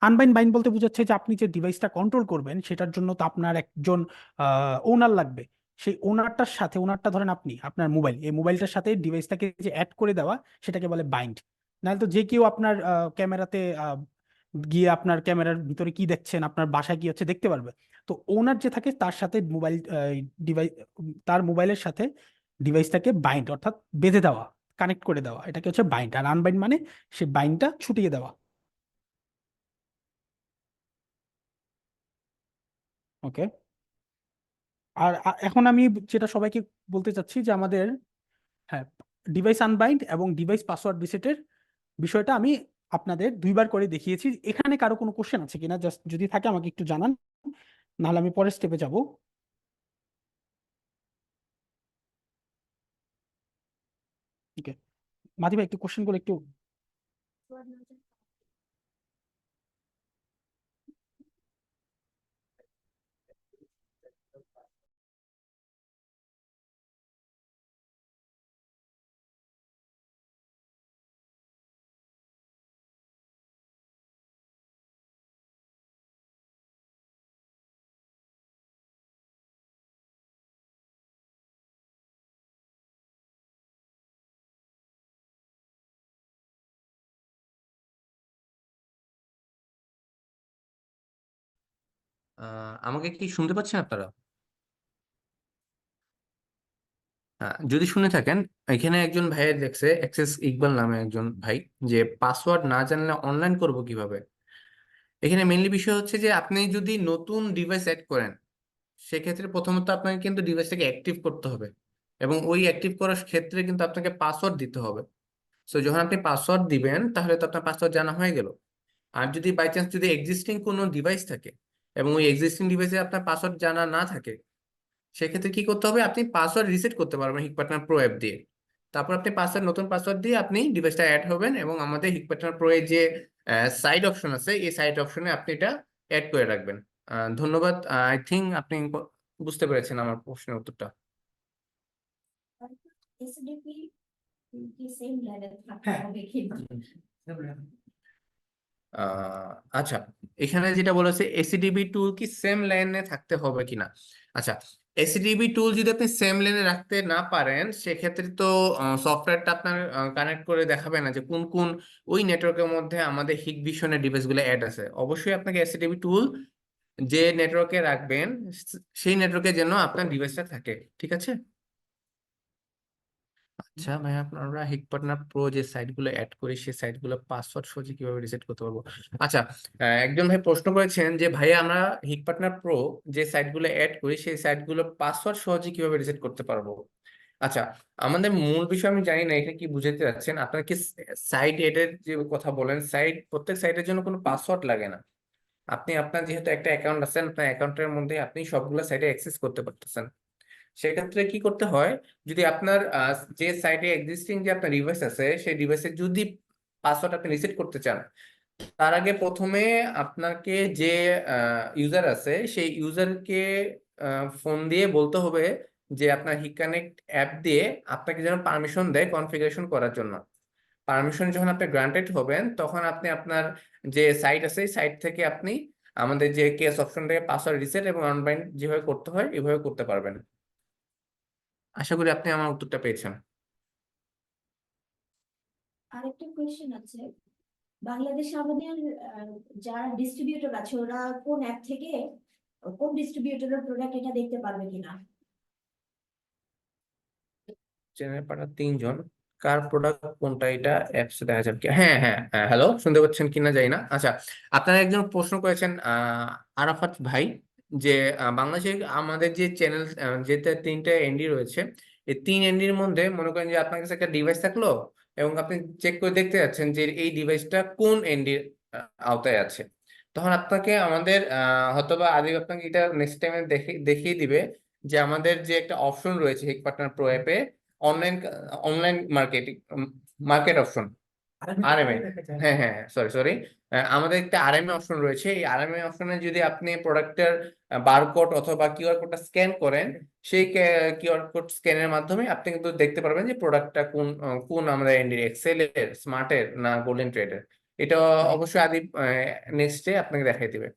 আনবাইন্ড বাইন্ড বলতে বোঝাচ্ছে যে আপনি যে ডিভাইসটা কন্ট্রোল করবেন সেটার জন্য তো আপনার একজন ওনার লাগবে। সেই ওনারটার সাথে, ওনারটা ধরেন আপনি, আপনার মোবাইল, এই মোবাইলটার সাথে ডিভাইসটাকে যে অ্যাড করে দেওয়া, সেটাকে বলে বাইন্ড। নাহলে তো যে কেউ আপনার ক্যামেরাতে গিয়ে আপনার ক্যামেরার ভিতরে কি দেখছেন, আপনার বাসায় কি হচ্ছে দেখতে পারবে। তো ওনার যে থাকে তার সাথে মোবাইল ডিভাইস, তার মোবাইলের সাথে ডিভাইসটাকে বাইন্ড, অর্থাৎ বেঁধে দেওয়া, কানেক্ট করে দেওয়া, এটাকে হচ্ছে বাইন্ড। আর আনবাইন্ড মানে সে বাইন্ডটা ছুটিয়ে দেওয়া। ওকে, আর এখন আমি যেটা সবাইকে বলতে চাচ্ছি, যে আমাদের, হ্যাঁ, ডিভাইস আনবাইন্ড এবং ডিভাইস পাসওয়ার্ড রিসেটের বিষয়টা আমি আপনাদের 2বার করে দেখিয়েছি। এখানে কারো কোনো কোশ্চেন আছে কিনা, জাস্ট যদি থাকে আমাকে একটু জানান, নাহলে আমি পরের স্টেপে যাব। ওকে, মাদি ভাই একটু কোশ্চেন গুলো একটু। আমাকে কি শুনতে পাচ্ছেন আপনারা? যদি শুনে থাকেন, এখানে একজন ভাইয়ের দেখছে এক্সেস ইকবাল নামে একজন ভাই, যে পাসওয়ার্ড না জানলে অনলাইন করব কিভাবে। এখানে মেইনলি বিষয় হচ্ছে যে আপনি যদি নতুন ডিভাইস অ্যাড করেন, সেক্ষেত্রে প্রথমত আপনাকে কিন্তু ডিভাইসটাকে অ্যাক্টিভ করতে হবে, এবং ওই অ্যাক্টিভ করার ক্ষেত্রে কিন্তু আপনাকে পাসওয়ার্ড দিতে হবে। সো যখন আপনি পাসওয়ার্ড দিবেন, তাহলে তো আপনার পাসওয়ার্ড জানা হয়ে গেল। আর যদি বাই চান্স যদি এক্সিস্টিং কোনো ডিভাইস থাকে এবং ওই এক্সিস্টিং ডিভাইসে আপনার পাসওয়ার্ড জানা না থাকে, সেক্ষেত্রে কি করতে হবে, আপনি পাসওয়ার্ড রিসেট করতে পারবেন হিকপার্টনার প্রো অ্যাপ দিয়ে। তারপর আপনি পাসওয়ার্ড, নতুন পাসওয়ার্ড দিয়ে আপনি ডিভাইসটা অ্যাড হবেন, এবং আমাদের হিকপার্টনার প্রো এর যে সাইড অপশন আছে, এই সাইড অপশনে আপনি এটা অ্যাড করে রাখবেন। ধন্যবাদ। আই থিঙ্ক আপনি বুঝতে পেরেছেন আমার প্রশ্নের উত্তরটা। এসডিপি কি সেম লেভেল থাকতে হ্যাঁ, হবে কিনা? আচ্ছা, এখানে যেটা বলেছে এসিডিবি টুল কি সেম লাইনে থাকতে হবে কিনা। আচ্ছা, এসিডিবি টুল যদি আপনি সেম লাইনে রাখতে না পারেন, সেক্ষেত্রে তো সফটওয়্যারটা আপনার কানেক্ট করে দেখাবে না যে কোন কোন ওই নেটওয়ার্কের মধ্যে আমাদের হিক ভিশনের ডিভাইসগুলো অ্যাড আছে। অবশ্যই আপনাকে এসিডিবি টুল যে নেটওয়ার্কে রাখবেন, সেই নেটওয়ার্কে যেন আপনার ডিভাইসটা থাকে। ঠিক আছে। আচ্ছা ভাই, আপনারা হিক পার্টনার প্রো যে সাইট গুলো অ্যাড করি, সেই সাইট গুলো পাসওয়ার্ড সহজে কিভাবে রিসেট করতে পারবো? আচ্ছা, একজন ভাই প্রশ্ন করেছেন যে ভাইয়া আমরা হিক পার্টনার প্রো যে সাইট গুলো অ্যাড করি, সেই সাইট গুলো পাসওয়ার্ড সহজে কিভাবে রিসেট করতে পারবো। আচ্ছা, আমাদের মূল বিষয় আমি জানি না এখানে কি বুঝাতে চাচ্ছেন। আপনার কি সাইট এডের যে কথা বলেন, সাইট, প্রত্যেক সাইটের জন্য কোনো পাসওয়ার্ড লাগে না। আপনি আপনার যেহেতু একটা অ্যাকাউন্ট আছেন, আপনার অ্যাকাউন্টের মধ্যে আপনি সবগুলো সাইটে অ্যাক্সেস করতে পারতেছেন। সেক্ষেত্রে কি করতে হয়, যদি আপনার যে সাইটে এক্সিস্টিং যে আপনার ডিভাইস আছে, সেই ডিভাইসে যদি পাসওয়ার্ড আপনি রিসেট করতে চান, তার আগে প্রথমে আপনাকে যে ইউজার আছে, সেই ইউজারকে ফোন দিয়ে বলতে হবে যে আপনার হি কানেক্ট অ্যাপ দিয়ে আপনাকে যেন পারমিশন দেয় কনফিগারেশন করার জন্য। পারমিশন যখন আপনি গ্রান্টেড হবেন, তখন আপনি আপনার যে সাইট আছে, সাইট থেকে আপনি আমাদের যে কেস অপশন থেকে পাসওয়ার্ড রিসেট এবং অনবাইন্ড যেভাবে করতে হয় এভাবে করতে পারবেন। আশা করি আপনি আমার উত্তরটা পেয়েছেন। আরেকটা কোয়েশ্চেন আছে, বাংলাদেশে আমাদের যারা ডিস্ট্রিবিউটর আছে ওরা কোন অ্যাপ থেকে কোন ডিস্ট্রিবিউটরের প্রোডাক্ট এটা দেখতে পারবে কিনা? চেনে পাঠা 3 জন, কার প্রোডাক্ট কোনটা এটা অ্যাপসে দেখা যাবে কি? হ্যাঁ হ্যাঁ হ্যাঁ, হ্যালো, শুনতে পাচ্ছেন কিনা জানি না। আচ্ছা, আপনারা একজন প্রশ্ন করেছেন আরাফাত ভাই, যে বাংলাদেশে আমাদের যে চ্যানেল, যেতে 3টে এনডি রয়েছে, এই 3 এনডির মধ্যে মনে করেন যে আপনার কাছে একটা ডিভাইস থাকলো, এবং আপনি চেক করে দেখতে যাচ্ছেন যে এই ডিভাইসটা কোন এনডির আওতায় আছে। তখন আপনাকে আমাদের হয়তোবা আদিব আপনাকে এটা নেক্সট টাইমে দেখিয়ে দিবে যে আমাদের যে একটা অপশন রয়েছে হিক পার্টনার প্রো অ্যাপে, online online marketing, market option, আরএমএ। হ্যাঁ হ্যাঁ, সরি সরি, আমাদের একটা আরএমএ অপশন রয়েছে। এই আরএমএ অপশনে যদি আপনি প্রোডাক্টের বারকোড অথবা কিউআর কোডটা স্ক্যান করেন, সেই কিউআর কোড স্ক্যানের মাধ্যমে আপনি কিন্তু দেখতে পারবেন যে প্রোডাক্টটা কোন কোন আমাদের এন্ডির, এক্সেলের, স্মার্টের না গোল্ডেন ট্রেডের। এটা অবশ্যই আদি নেক্সট ডে আপনাকে দেখাই দিবে।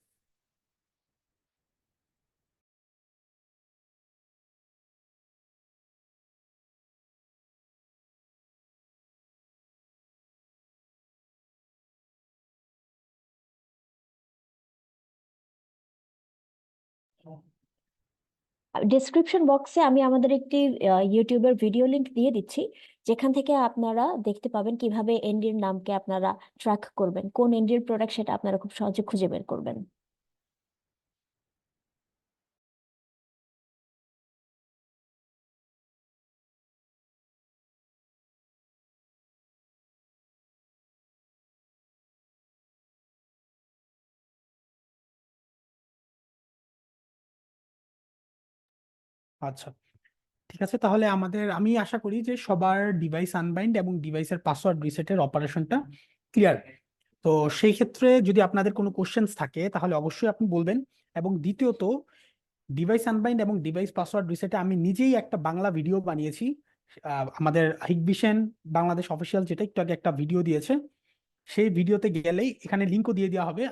ডেসক্রিপশন বক্সে আমি আমাদের একটি ইউটিউবের ভিডিও লিংক দিয়ে দিচ্ছি, যেখান থেকে আপনারা দেখতে পাবেন কিভাবে এনডির নামকে আপনারা ট্র্যাক করবেন, কোন এনডির প্রোডাক্ট সেটা আপনারা খুব সহজে খুঁজে বের করবেন। আচ্ছা, ঠিক আছে, তাহলে আমি আশা করি যে সবার ডিভাইস আনবাইন্ড এবং ডিভাইসের পাসওয়ার্ড রিসেটের অপারেশনটা ক্লিয়ার। তো সেই ক্ষেত্রে যদি আপনাদের কোনো কোশ্চেন্স থাকে তাহলে অবশ্যই আপনি বলবেন। এবং দ্বিতীয়ত, ডিভাইস আনবাইন্ড এবং ডিভাইস পাসওয়ার্ড রিসেটে আমি নিজেই একটা বাংলা ভিডিও বানিয়েছি। আমাদের হিকভিশন বাংলাদেশ অফিসিয়াল যেটা একটু আগে একটা ভিডিও দিয়েছে, সেই ভিডিওতে গেলেই এখানে লিঙ্কও দিয়ে দেওয়া হবে।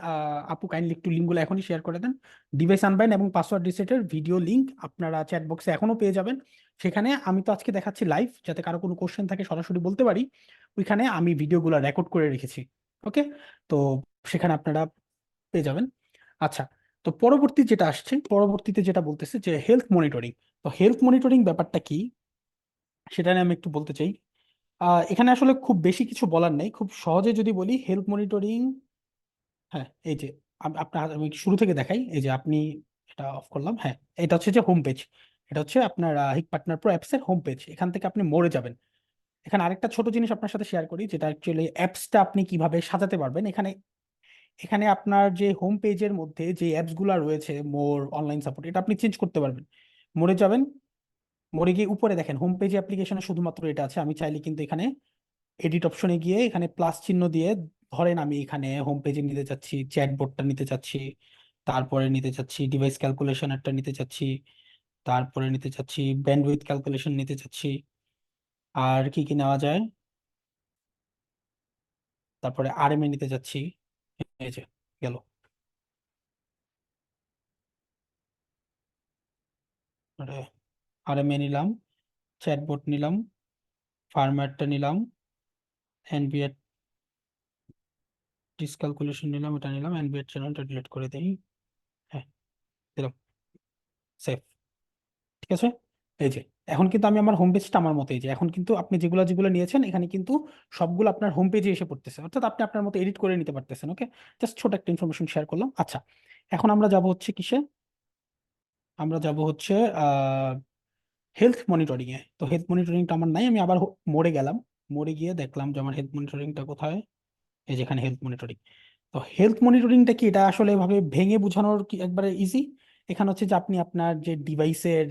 আপু কাইন্ডলি একটু লিঙ্কগুলো এখনই শেয়ার করে দেন। ডিভাইস আনবাইন্ড এবং পাসওয়ার্ড রিসেটের ভিডিও লিঙ্ক আপনারা চ্যাট বক্সে এখনো পেয়ে যাবেন। সেখানে আমি তো আজকে দেখাচ্ছি লাইভ, যাতে কারো কোনো কোশ্চেন থাকে সরাসরি বলতে পারি। ওইখানে আমি ভিডিওগুলো রেকর্ড করে রেখেছি। ওকে, তো সেখানে আপনারা পেয়ে যাবেন। আচ্ছা, তো পরবর্তীতে যেটা বলতেছে যে হেলথ মনিটরিং। তো হেলথ মনিটরিং ব্যাপারটা কি সেটা নিয়ে আমি একটু বলতে চাই। এখানে আসলে খুব বেশি কিছু বলার নেই, খুব সহজে যদি বলি হেলথ মনিটরিং। হ্যাঁ, এই যে আমি শুরু থেকে দেখাই। এই যে আপনি এটা অফ করলাম, হ্যাঁ, এটা হচ্ছে যে হোম পেজ। এটা হচ্ছে আপনার হিক পার্টনার প্রো অ্যাপস এর হোম পেজ। এখান থেকে আপনি মোড়ে যাবেন। এখানে আরেকটা ছোট জিনিস আপনার সাথে শেয়ার করি, যেটা অ্যাকচুয়ালি অ্যাপসটা আপনি কিভাবে সাজাতে পারবেন। এখানে এখানে আপনার যে হোম পেজের মধ্যে যে অ্যাপস গুলা রয়েছে, মোর অনলাইন সাপোর্ট, এটা আপনি চেঞ্জ করতে পারবেন। মোড়ে যাবেন, মোড়ে গিয়ে উপরে দেখেন হোম পেজ অ্যাপ্লিকেশনে শুধুমাত্র এটা আছে। আমি চাইলে কিন্তু এখানে এডিট অপশনে গিয়ে এখানে প্লাস চিহ্ন দিয়ে, ধরেন আমি এখানে হোম পেজে নিতে চাচ্ছি, চ্যাটবোর্ডটা নিতে চাচ্ছি, তারপরে নিতে চাচ্ছি ডিভাইস ক্যালকুলেশনারটা নিতে চাচ্ছি, তারপরে নিতে চাচ্ছি ব্যান্ডউইথ ক্যালকুলেশন নিতে চাচ্ছি, আর কি কি নেওয়া যায়, তারপরে আরএমএ নিতে চাচ্ছি। এই যে গেল, আরএমএ নিলাম, চ্যাটবোর্ড নিলাম, ফার্ম্যাটটা নিলাম, এনভিআর ডিসক্যালকুলেশন নিলাম, এটা নিলাম, এনভিআর চ্যানেলটা ডিলিট করে দিই। হ্যাঁ, দিলাম, সেভ। ঠিক আছে, এই যে এখন কিন্তু আমি আমার হোম পেজটা আমার মতো, এই যে এখন কিন্তু আপনি যেগুলো যেগুলো নিয়েছেন এখানে কিন্তু সবগুলো আপনার হোম পেজে এসে পড়তেছে, অর্থাৎ আপনি আপনার মতো এডিট করে নিতে পারতেছেন। ওকে, জাস্ট ছোট একটা ইনফরমেশন শেয়ার করলাম। আচ্ছা, এখন আমরা যাব হচ্ছে কিসে, আমরা যাব হচ্ছে হেলথ মনিটরিং এ। তো হেলথ মনিটরিংটা আমার নাই, আমি আবার মোড়ে গেলাম। মোড়ে গিয়ে দেখলাম যে আমার হেলথ মনিটরিংটা কোথায়। এই যেখানে হেলথ মনিটরিং। তো হেলথ মনিটরিংটা কি, এটা আসলে এভাবে ভেঙে বোঝানোর কি একবারে ইজি। এখানে হচ্ছে যে আপনি আপনার যে ডিভাইসের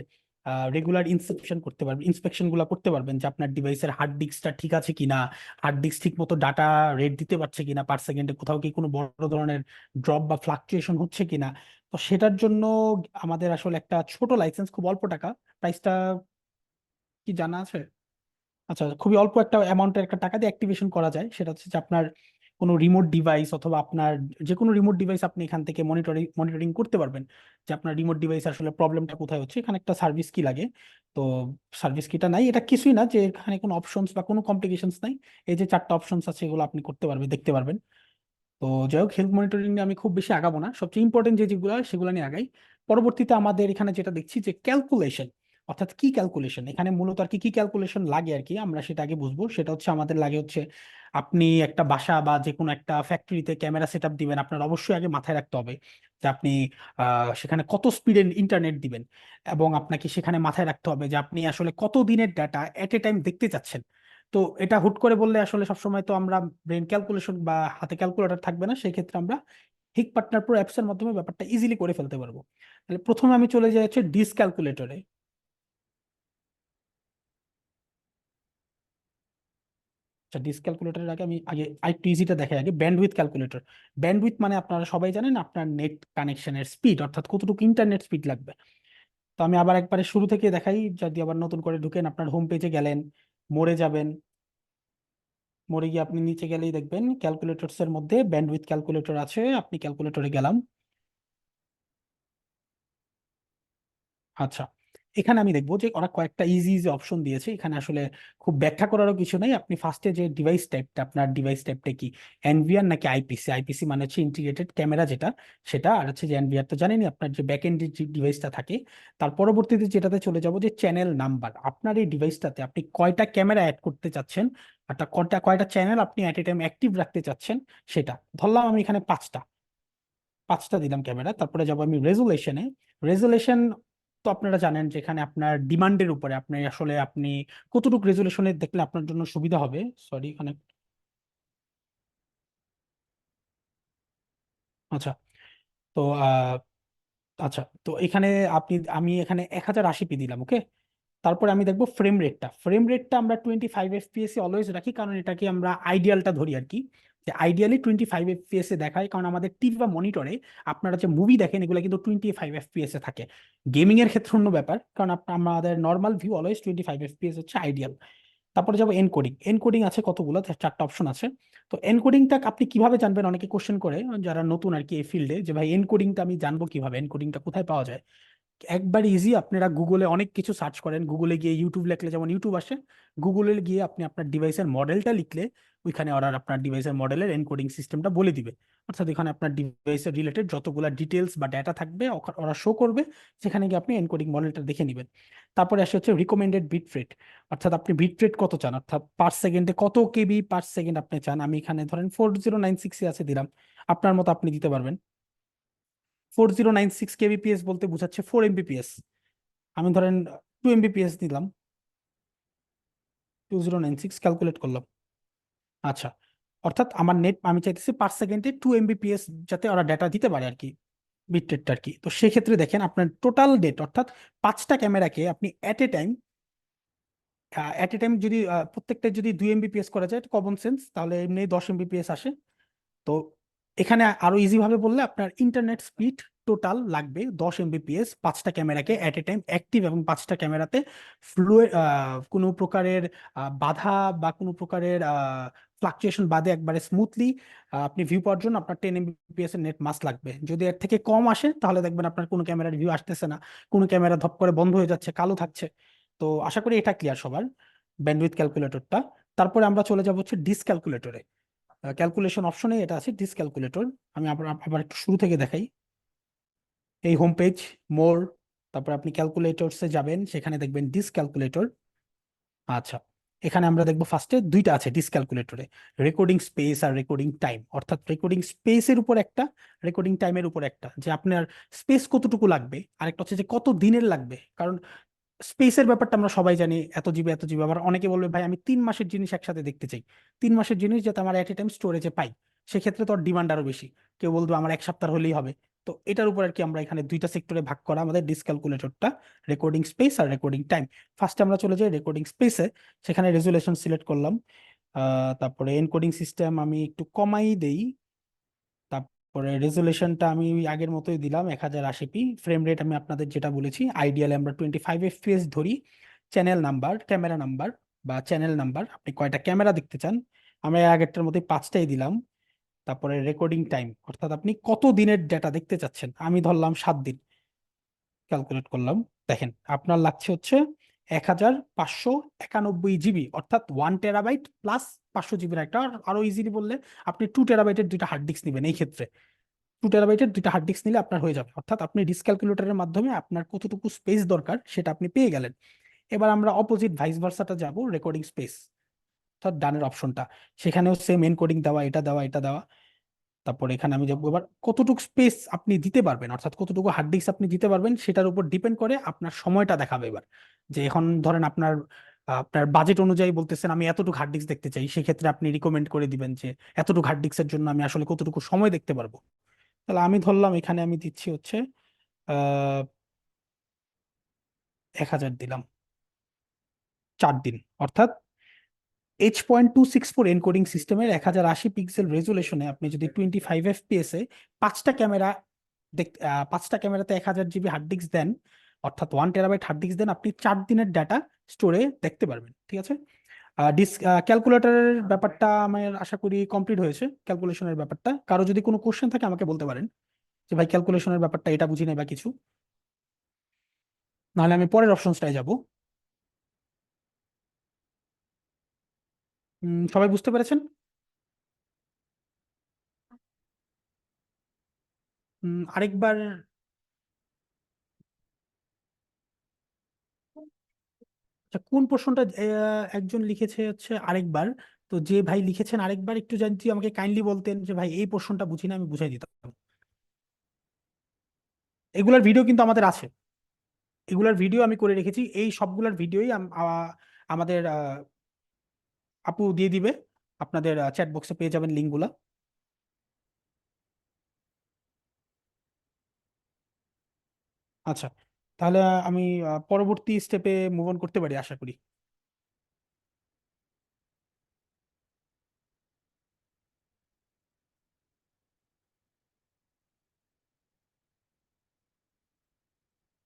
রেগুলার ইন্সপেকশন গুলো করতে পারবেন, যে আপনার ডিভাইসের হার্ড ডিস্কটা ঠিক আছে কিনা, হার্ড ডিস্ক ঠিক মতো ডাটা রেট দিতে পারছে কিনা পার সেকেন্ডে, কোথাও কি কোনো বড় ধরনের ড্রপ বা ফ্লাকচুয়েশন হচ্ছে কিনা। তো সেটার জন্য আমাদের আসলে একটা ছোট লাইসেন্স, খুব অল্প টাকা, প্রাইসটা কি জানা আছে? আচ্ছা, খুবই অল্প একটা অ্যামাউন্টের একটা টাকা দিয়ে অ্যাক্টিভেশন করা যায়। সেটা হচ্ছে যে আপনার কোনো রিমোট ডিভাইস অথবা আপনার যে কোনো রিমোট ডিভাইস আপনি এখান থেকে মনিটরিং করতে পারবেন, যে আপনার রিমোট ডিভাইস আসলে প্রবলেমটা কোথায় হচ্ছে। এখানে একটা সার্ভিস কি লাগে, তো সার্ভিস কিটা নাই, এটা কিছুই না, যে এখানে কোনো অপশনস বা কোনো কমপ্লিকেশনস নাই। এই যে চারটা অপশনস আছে, এগুলো আপনি করতে পারবেন, দেখতে পারবেন। তো যাই হোক, হেলথ মনিটরিং নিয়ে আমি খুব বেশি আগাবো না, সবচেয়ে ইম্পর্টেন্ট যেগুলো সেগুলো নিয়ে আগাই। পরবর্তীতে আমাদের এখানে যেটা দেখছি যে ক্যালকুলেশন, অর্থাৎ কি ক্যালকুলেশন, এখানে মূলত আর কি কি ক্যালকুলেশন লাগে আর কি, আমরা সেটা আগে বুঝবো। সেটা হচ্ছে আমাদের লাগে হচ্ছে, আপনি একটা বাসা বা যে কোনো একটা ফ্যাক্টরিতে ক্যামেরা সেট আপ দিবেন, আপনার অবশ্যই আগে মাথায় রাখতে হবে যে আপনি সেখানে কত স্পিডের ইন্টারনেট দিবেন। এবং আপনাকে সেখানে মাথায় রাখতে হবে যে আপনি আসলে কত দিনের ডাটা এট এ টাইম দেখতে চাচ্ছেন। তো এটা হুট করে বললে আসলে সবসময় তো আমরা ব্রেন ক্যালকুলেশন বা হাতে ক্যালকুলেটর থাকবে না, সেই ক্ষেত্রে আমরা হিক পার্টনার প্রো অ্যাপস এর মাধ্যমে ব্যাপারটা ইজিলি করে ফেলতে পারবো। তাহলে প্রথমে আমি চলে যাই হচ্ছে ডিস ক্যালকুলেটরে। আচ্ছা, ডিস ক্যালকুলেটরের আগে আমি আরেকটু ইজিটা দেখাই আগে, ব্যান্ডউইথ ক্যালকুলেটর। ব্যান্ডউইথ মানে আপনারা সবাই জানেন আপনার নেট কানেকশনের স্পিড, অর্থাৎ কতটুকু ইন্টারনেট স্পিড লাগবে। তো আমি আবার একবারে শুরু থেকে দেখাই, যদি আবার নতুন করে ঢুকেন, আপনার হোম পেজে গেলেন, মোড়ে যাবেন, মোড়ে গিয়ে আপনি নিচে গেলেই দেখবেন ক্যালকুলেটরস এর মধ্যে ব্যান্ডউইথ ক্যালকুলেটর আছে, আপনি ক্যালকুলেটরে গেলাম। আচ্ছা, এখানে আমি দেখবো যে ওরা কয়েকটা ইজি ইজি অপশন দিয়েছে। এখানে আসলে খুব ব্যাখ্যা করারও কিছু নেই। আপনি ফার্স্টে যে ডিভাইস টাইপটা, আপনার ডিভাইস টাইপটা কি, এনভিআর নাকি আইপিসি? আইপিসি মানে হচ্ছে ইন্টিগ্রেটেড ক্যামেরা, যেটা সেটা। আর হচ্ছে যে এনভিআর তো জানেনই, আপনার যে ব্যাক এন্ড যে ডিভাইসটা থাকে। তার পরবর্তীতে যেটাতে চলে যাব, যে চ্যানেল নাম্বার, আপনার এই ডিভাইসটাতে আপনি কয়টা ক্যামেরা অ্যাড করতে চাচ্ছেন, অর্থাৎ কয়টা কয়টা চ্যানেল আপনি অ্যাট এ টাইম অ্যাক্টিভ রাখতে চাচ্ছেন। সেটা ধরলাম আমি এখানে পাঁচটা, পাঁচটা দিলাম ক্যামেরা। তারপরে যাব আমি রেজুলেশনে। রেজুলেশন তো আপনারা জানেন যে এখানে আপনার ডিমান্ডের উপরে আপনি আসলে আপনি কতটুকু রেজুলেশনে দেখলে আপনার জন্য সুবিধা হবে। সরি, এখানে আচ্ছা, তো আচ্ছা, তো এখানে আমি এখানে 1080p দিলাম, ওকে। তারপরে আমি দেখবো ফ্রেম রেটটা আমরা 25 FPS অলওয়েজ রাখি, কারণ এটাকে আমরা আইডিয়ালটা ধরি আর কি, যে আইডিয়ালি 25 FPS দেখায়, কারণ আমাদের টিভি বা মনিটরে আপনারা যে মুভি দেখেন এগুলো কিন্তু 25 FPS থাকে। গেমিং এর ক্ষেত্রে অন্য ব্যাপার, কারণ আমাদের নর্মাল ভিউ অলওয়েজ 25 FPS হচ্ছে আইডিয়াল। তারপরে যাবো এনকোডিং। এনকোডিং আছে কতগুলো, 4টা অপশন আছে। তো এনকোডিংটা আপনি কিভাবে জানবেন, অনেকে কোশ্চেন করে যারা নতুন আর কি এই ফিল্ডে, যে ভাই এনকোডিংটা আমি জানবো কিভাবে, এনকোডিংটা কোথায় পাওয়া যায়। একবার ইজি, আপনারা গুগলে অনেক কিছু সার্চ করেন, গুগলে গিয়ে ইউটিউব লিখলে যেমন ইউটিউব আসে, গুগলে গিয়ে আপনি আপনার ডিভাইসের মডেলটা লিখলে ওইখানে ওরা আপনার ডিভাইসের মডেলের এনকোডিং সিস্টেমটা বলে দিবে। অর্থাৎ এখানে আপনার ডিভাইসের রিলেটেড যতগুলা ডিটেলস বা ডেটা থাকবে ওরা শো করবে, সেখানে গিয়ে আপনি এনকোডিং মডেলটা দেখে নেবেন। তারপরে আসে হচ্ছে রিকমেন্ডেড বিট রেট, অর্থাৎ আপনি বিট রেট কত চান, অর্থাৎ পার সেকেন্ডে কত কেবি পার সেকেন্ড আপনি চান। আমি এখানে ধরেন 4096 আছে দিলাম, আপনার মতো আপনি দিতে পারবেন। 4096 kbps বলতে বোঝাচ্ছে 4 Mbps, আমি ধরেন 2 Mbps দিলাম, 2096 ক্যালকুলেট করলাম। আচ্ছা, অর্থাৎ আমার নেট আমি চাইতেছি পার সেকেন্ডে 2 Mbps যাতে ওরা ডেটা দিতে পারে আর কি, বিট রেটটা আর কি। তো সেক্ষেত্রে দেখেন আপনার টোটাল ডেট, অর্থাৎ 5টা ক্যামেরাকে আপনি অ্যাট এ টাইম যদি প্রত্যেকটা যদি 2 Mbps করা যায়, কমন সেন্স, তাহলে এমনি 10 Mbps আসে। তো এখানে আরো ইজি ভাবে বললে আপনার ইন্টারনেট স্পিড টোটাল লাগবে 10 Mbps, 5টা ক্যামেরাকে অ্যাট এ টাইম অ্যাক্টিভ, এবং 5টা ক্যামেরাতে কোনো প্রকারের বাধা বা কোনো প্রকারের ফ্লাকচুয়েশন বাদে একবারে স্মুথলি আপনি ভিউ পাওয়ার জন্য আপনার 10 Mbps এর নেট মাস্ট লাগবে। যদি এর থেকে কম আসে তাহলে দেখবেন আপনার কোনো ক্যামেরার ভিউ আসতেছে না, কোনো ক্যামেরা ধপ করে বন্ধ হয়ে যাচ্ছে, কালো থাকছে। তো আশা করি এটা ক্লিয়ার সবার, ব্যান্ডউইথ ক্যালকুলেটরটা। তারপরে আমরা চলে যাব হচ্ছে ডিসক্যালকুলেটরে। ক্যালকুলেশন অপশনে এটা আছে ডিসক্যালকুলেটর। আমি আবার আবার একটু শুরু থেকে দেখাই। এই হোম পেজ, মোর, তারপর আপনি ক্যালকুলেটরসে যাবেন, সেখানে দেখবেন ডিসক্যালকুলেটর। আচ্ছা, এখানে আমরা দেখবো ফার্স্টে দুইটা আছে ডিসক্যালকুলেটরে, রেকর্ডিং স্পেস আর রেকর্ডিং টাইম। অর্থাৎ রেকর্ডিং স্পেসের উপর একটা, রেকর্ডিং টাইমের উপর একটা, যে আপনার স্পেস কতটুকু লাগবে, আরেকটা হচ্ছে যে কত দিনের লাগবে। কারণ স্পেসের ব্যাপারটা আমরা সবাই জানি, এত জিবি, আবার অনেকে বলবে ভাই আমি 3 মাসের জিনিস একসাথে দেখতে চাই, 3 মাসের জিনিস যাতে আমার এট এ টাইম স্টোরেজে পাই, সেক্ষেত্রে তো ডিমান্ড আরো বেশি। কেউ বলবে আমার 1 সপ্তাহ হলেই হবে। তো এটার উপর আর কি আমরা এখানে দুইটা সেক্টরে ভাগ করা আমাদের ডিসক্যালকুলেটরটা, রেকর্ডিং স্পেস আর রেকর্ডিং টাইম। ফার্স্টে আমরা চলে যাই রেকর্ডিং স্পেসে, সেখানে রেজুলেশন সিলেক্ট করলাম। তারপরে এনকোডিং সিস্টেম আমি একটু কমাই দেই, তারপরে রেজুলেশনটা আমি ওই আগের মতোই দিলাম 1080p। ফ্রেম রেট আমি আপনাদের যেটা বলেছি আইডিয়ালে আমরা 25 FPS ধরি। চ্যানেল নাম্বার, ক্যামেরা নাম্বার বা চ্যানেল নাম্বার, আপনি কয়টা ক্যামেরা দেখতে চান, আমরা আগেরটার মতোই 5টাই দিলাম। তারপরে রেকর্ডিং টাইম, অর্থাৎ আপনি কত দিনের ডেটা দেখতে চাচ্ছেন, আমি ধরলাম 7 দিন, ক্যালকুলেট করলাম। দেখেন আপনার লাগছে হচ্ছে 1591 জিবি, অর্থাৎ 1 TB প্লাস 500 জিবির একটা, আরো ইজিলি বললে আপনি 2 TB দুইটা হার্ড ডিস্ক নেবেন। এই ক্ষেত্রে 2 TB দুইটা হার্ড ডিস্ক নিলে আপনার হয়ে যাবে, অর্থাৎ আপনি ডিসক্যালকুলেটরের মাধ্যমে আপনার কতটুকু স্পেস দরকার সেটা আপনি পেয়ে গেলেন। এবার আমরা অপোজিট ভাইস ভার্সাটা যাব, রেকর্ডিং স্পেস, অর্থাৎ ডানের অপশনটা, সেখানেও সেম এনকোডিং দেওয়া, এটা দেওয়া, এটা দেওয়া। তারপর এখানে আমি যাবো, এবার কতটুকু স্পেস আপনি দিতে পারবেন, অর্থাৎ কতটুকু হার্ড ডিস্ক আপনি দিতে পারবেন সেটার উপর ডিপেন্ড করে আপনার সময়টা দেখাবে। এবার যে এখন ধরেন আপনার বাজেট অনুযায়ী বলতেছেন আমি এতটুকু হার্ড ডিস্ক দেখতে চাই, সেক্ষেত্রে আপনি রিকমেন্ড করে দিবেন যে এতটুকু হার্ড ডিস্কের জন্য আমি আসলে কতটুকু সময় দেখতে পারবো। তাহলে আমি ধরলাম এখানে আমি দিচ্ছি হচ্ছে 1000 দিলাম, 4 দিন। অর্থাৎ H.264 এনকোডিং সিস্টেমের 1080 পিক্সেল রেজুলেশনে আপনি যদি 25 FPS এ 5টা ক্যামেরা 5টা ক্যামেরাতে 1000 জিবি হার্ড ডিস্ক দেন, অর্থাৎ 1 TB হার্ড ডিস্ক দেন, আপনি 4 দিনের ডাটা স্টোরে দেখতে পারবেন। ঠিক আছে, ক্যালকুলেটরের ব্যাপারটা আমার আশা করি কমপ্লিট হয়েছে। ক্যালকুলেশনের ব্যাপারটা কারো যদি কোনো কোশ্চেন থাকে আমাকে বলতে পারেন, যে ভাই ক্যালকুলেশনের ব্যাপারটা এটা বুঝি নাই বা কিছু, নাহলে আমি পরের অপশনসটায় যাব। সবাই বুঝতে পেরেছেন? আরেকবার, আচ্ছা কোন প্রশ্নটা একজন লিখেছে হচ্ছে আরেকবার, তো যে ভাই লিখেছেন আরেকবার একটু জানছি, আমাকে কাইন্ডলি বলতেন যে ভাই এই প্রশ্নটা বুঝি না, আমি বুঝাই দিতাম। এগুলার ভিডিও কিন্তু আমাদের আছে, এগুলার ভিডিও আমি করে রেখেছি, এই সবগুলার ভিডিওই আমাদের আপু দিয়ে দিবে, আপনাদের চ্যাট বক্সে পেয়ে যাবেন লিঙ্কগুলা। আচ্ছা, তাহলে আমি পরবর্তী স্টেপে মুভ অন করতে পারি আশা করি।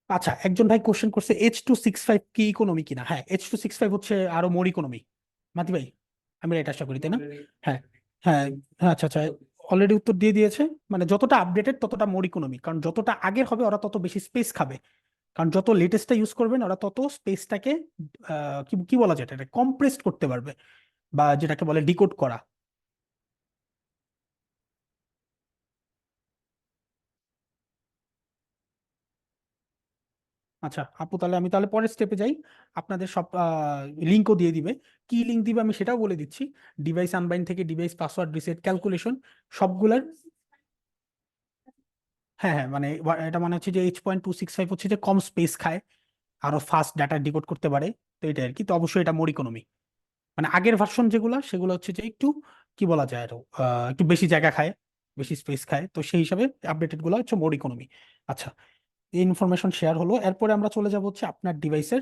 আচ্ছা, একজন ভাই কোশ্চেন করছে H.265 কি ইকোনমি কিনা। হ্যাঁ, H.265 হচ্ছে আরো মোর ইকোনমি। মাতি ভাই, আমি এটা আশা করি, তাই না? হ্যাঁ, হ্যাঁ, হ্যাঁ, আচ্ছা আচ্ছা, অলরেডি উত্তর দিয়ে দিয়েছে। মানে যতটা আপডেটেড ততটা মোর ইকোনমি, কারণ যতটা আগের হবে ওরা তত বেশি স্পেস খাবে। কারণ যত লেটেস্টটা ইউজ করবেন ওরা তত স্পেসটাকে কি কি বলা যায়, এটা কম্প্রেসড করতে পারবে, বা যেটাকে বলে ডিকোড করা। আচ্ছা আপু, তাহলে আমি তাহলে পরের স্টেপে যাই। আপনাদের সব লিঙ্কও দিয়ে দিবে। কি লিঙ্ক দিবে আমি সেটাও বলে দিচ্ছি। ডিভাইস আনবাইন্ড থেকে ডিভাইস পাসওয়ার্ড রিসেট ক্যালকুলেশন সবগুলার। হ্যাঁ হ্যাঁ, মানে এটা মানে হচ্ছে যে H.265 হচ্ছে যে কম স্পেস খায়, আরো ফাস্ট ডাটা ডিকোড করতে পারে। তো এটা আর কি, তো অবশ্যই এটা মোর ইকোনমি। মানে আগের ভার্সন যেগুলো সেগুলো হচ্ছে যে একটু কি বলা যায় আরো একটু বেশি জায়গা খায়, বেশি স্পেস খায়, তো সেই হিসাবে আপডেটেড গুলো হচ্ছে মোর ইকোনমি। আচ্ছা, এই ইনফরমেশন শেয়ার হলো। এরপরে আমরা চলে যাব হচ্ছে আপনার ডিভাইসের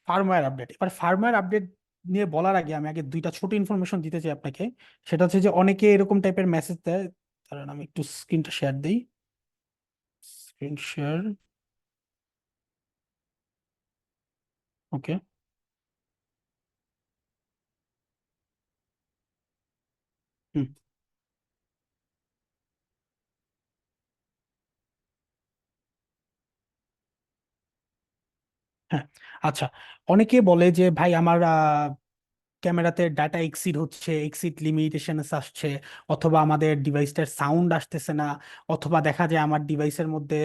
ফার্মওয়্যার আপডেট। এবার ফার্মওয়্যার আপডেট নিয়ে বলার আগে আমি আগে দুইটা ছোট ইনফরমেশন দিতে চাই আপনাকে। সেটা হচ্ছে যে অনেকে এরকম টাইপের মেসেজ দেয়। কারণ আমি একটু স্ক্রিনটা শেয়ার দিই। Screen share. ওকে। হুম। হ্যাঁ। আচ্ছা, অনেকে বলে যে ভাই আমার ক্যামেরাতে ডাটা এক্সিড হচ্ছে, এক্সিড লিমিটেশন আসছে, অথবা আমাদের ডিভাইসটার সাউন্ড আসতেছে না, অথবা দেখা যায় আমার ডিভাইসের মধ্যে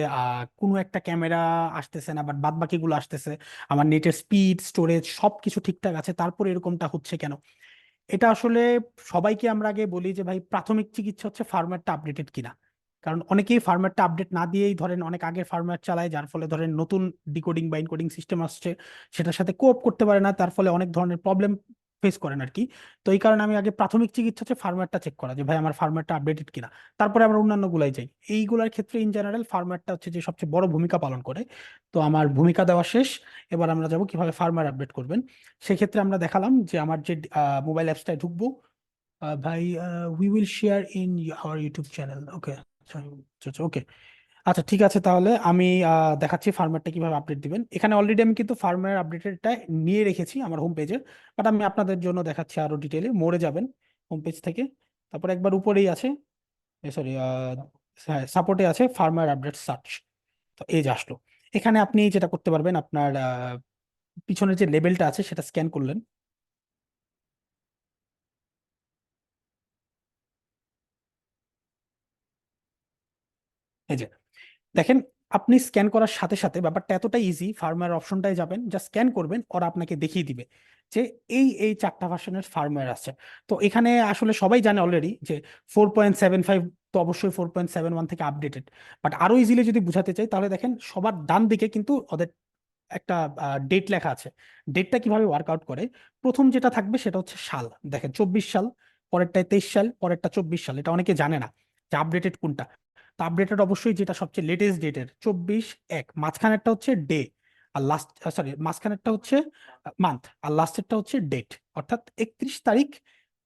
কোনো একটা ক্যামেরা আসতেছে না, বাট বাদ বাকিগুলো আসতেছে। আমার নেটের স্পিড, স্টোরেজ সবকিছু ঠিকঠাক আছে, তারপর এরকমটা হচ্ছে কেন? এটা আসলে সবাইকে আমরা আগে বলি যে ভাই প্রাথমিক চিকিৎসা হচ্ছে ফার্মওয়্যারটা আপডেটেড কিনা। কারণ অনেকেই ফার্মওয়্যারটা আপডেট না দিয়েই ধরেন অনেক আগের ফার্মওয়্যার চালায়, যার ফলে ধরেন নতুন ডিকোডিং বা এনকোডিং সিস্টেম আসছে, সেটার সাথে কোপ করতে পারে না, তার ফলে অনেক ধরনের প্রবলেম ফেস করেন আর কি। তো এই কারণে আমি আগে প্রাথমিক চিকিৎসা হচ্ছে ফার্মওয়্যারটা চেক করা, যে ভাই আমার ফার্মওয়্যারটা আপডেটেড কিনা। তারপরে আমরা অন্যান্য গুলাই যাই। এইগুলোর ক্ষেত্রে ইন জেনারেল ফার্মওয়্যারটা হচ্ছে যে সবচেয়ে বড় ভূমিকা পালন করে। তো আমার ভূমিকা দেওয়া শেষ। এবার আমরা যাব কিভাবে ফার্মওয়্যার আপডেট করবেন। সেক্ষেত্রে আমরা দেখালাম যে আমার যে মোবাইল অ্যাপসটায় ঢুকবো। ভাই, we will share in our YouTube channel. Okay. আচ্ছা আচ্ছা, ওকে। আচ্ছা ঠিক আছে, তাহলে আমি দেখাচ্ছি ফার্মওয়্যারটা কিভাবে আপডেট দিবেন। এখানে অলরেডি আমি কিন্তু ফার্মওয়্যার আপডেটেডটা নিয়ে রেখেছি আমার হোম পেজে, বাট আমি আপনাদের জন্য দেখাচ্ছি আরো ডিটেলে। মোড়ে যাবেন হোম পেজ থেকে, তারপর একবার উপরেই আছে, সরি, হ্যাঁ সাপোর্টে আছে ফার্মওয়্যার আপডেট সার্চ। তো এই যে আসলো। এখানে আপনি যেটা করতে পারবেন, আপনার পিছনের যে লেবেলটা আছে সেটা স্ক্যান করলেন। এই যে দেখেন, আপনি স্ক্যান করার সাথে সাথে ব্যাপারটা এতটা ইজি, ফার্মওয়্যার অপশনটায় যাবেন, যা স্ক্যান করবেন, ওরা আপনাকে দেখিয়ে দিবে যে এই চারটা ভার্সনের ফার্মওয়্যার আছে। তো এখানে আসলে সবাই জানে অলরেডি যে 4.75, তো অবশ্যই 4.71 থেকে আপডেটেড। বাট আরো ইজিলি যদি বুঝাতে চাই, তাহলে দেখেন সবার ডান দিকে কিন্তু ওদের একটা ডেট লেখা আছে। ডেটটা কিভাবে ওয়ার্কআউট করে, প্রথম যেটা থাকবে সেটা হচ্ছে সাল। দেখেন 24 সাল, পরেরটায় 23 সাল, পরেরটা 24 সাল। এটা অনেকে জানে না যে আপডেটেড কোনটা। তো আপডেটেড অবশ্যই যেটা সবচেয়ে লেটেস্ট ডেটের 24/1, মাঝখানেরটা হচ্ছে ডে, আর লাস্ট, সরি, মাঝখানেরটা হচ্ছে মান্থ, আর লাস্টেরটা হচ্ছে ডেট। অর্থাৎ 31 তারিখ,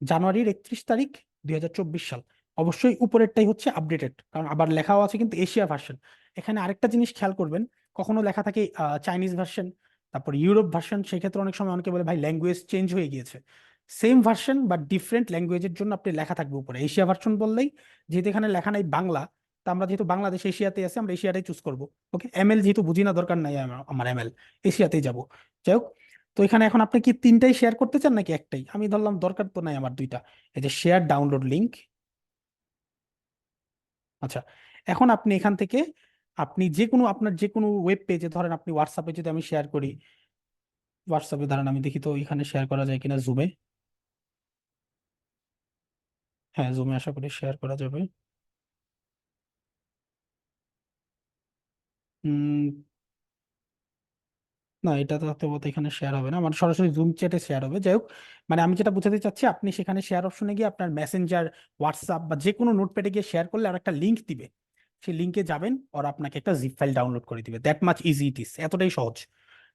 জানুয়ারির 31 তারিখ 2024 সাল। অবশ্যই উপরেরটাই হচ্ছে আপডেটেড, কারণ আবার লেখাও আছে কিন্তু এশিয়া ভার্সন। এখানে আরেকটা জিনিস খেয়াল করবেন, কখনো লেখা থাকে চাইনিজ ভার্সন, তারপর ইউরোপ ভার্সন, সেই ক্ষেত্রে অনেক সময় অনেকে বলে ভাই ল্যাঙ্গুয়েজ চেঞ্জ হয়ে গিয়েছে। সেম ভার্সন বা ডিফারেন্ট ল্যাঙ্গুয়েজের জন্য আপনি লেখা থাকবে উপরে। এশিয়া ভার্সন বললেই, যেহেতু এখানে লেখা নাই বাংলা, তা আমরা যেহেতু বাংলাদেশ এশিয়াতে আছে, আমরা এশিয়াটাই চুজ করবো। ওকে, এমএল যেহেতু বুঝি না, দরকার নাই আমার এমএল, এশিয়াতেই যাব। যাই হোক, তো এখানে এখন আপনি কি তিনটাই শেয়ার করতে চান নাকি একটাই? আমি ধরলাম দরকার তো নাই আমার দুইটা। এই যে শেয়ার ডাউনলোড লিংক। আচ্ছা, এখন আপনি এখান থেকে আপনি যে কোনো আপনার যে কোনো ওয়েব পেজে, ধরেন আপনি হোয়াটসঅ্যাপে যদি আমি শেয়ার করি, হোয়াটসঅ্যাপে ধরেন আমি দেখি তো এখানে শেয়ার করা যায় কিনা জুমে। হ্যাঁ, জুমে আশা করি শেয়ার করা যাবে। উম না, এটা তো হয়তো এখানে শেয়ার হবে না, মানে সরাসরি জুম চ্যাটে শেয়ার হবে। যাই হোক, মানে আমি যেটা বোঝাতে চাচ্ছি, আপনি সেখানে শেয়ার অপশনে গিয়ে আপনার মেসেঞ্জার, হোয়াটসঅ্যাপ বা যে কোনো নোটপ্যাডে গিয়ে শেয়ার করলে আর একটা লিঙ্ক দিবে। সেই লিঙ্কে যাবেন, ওরা আপনাকে একটা জিপ ফাইল ডাউনলোড করে দিবে। That much easy it is, এতটাই সহজ।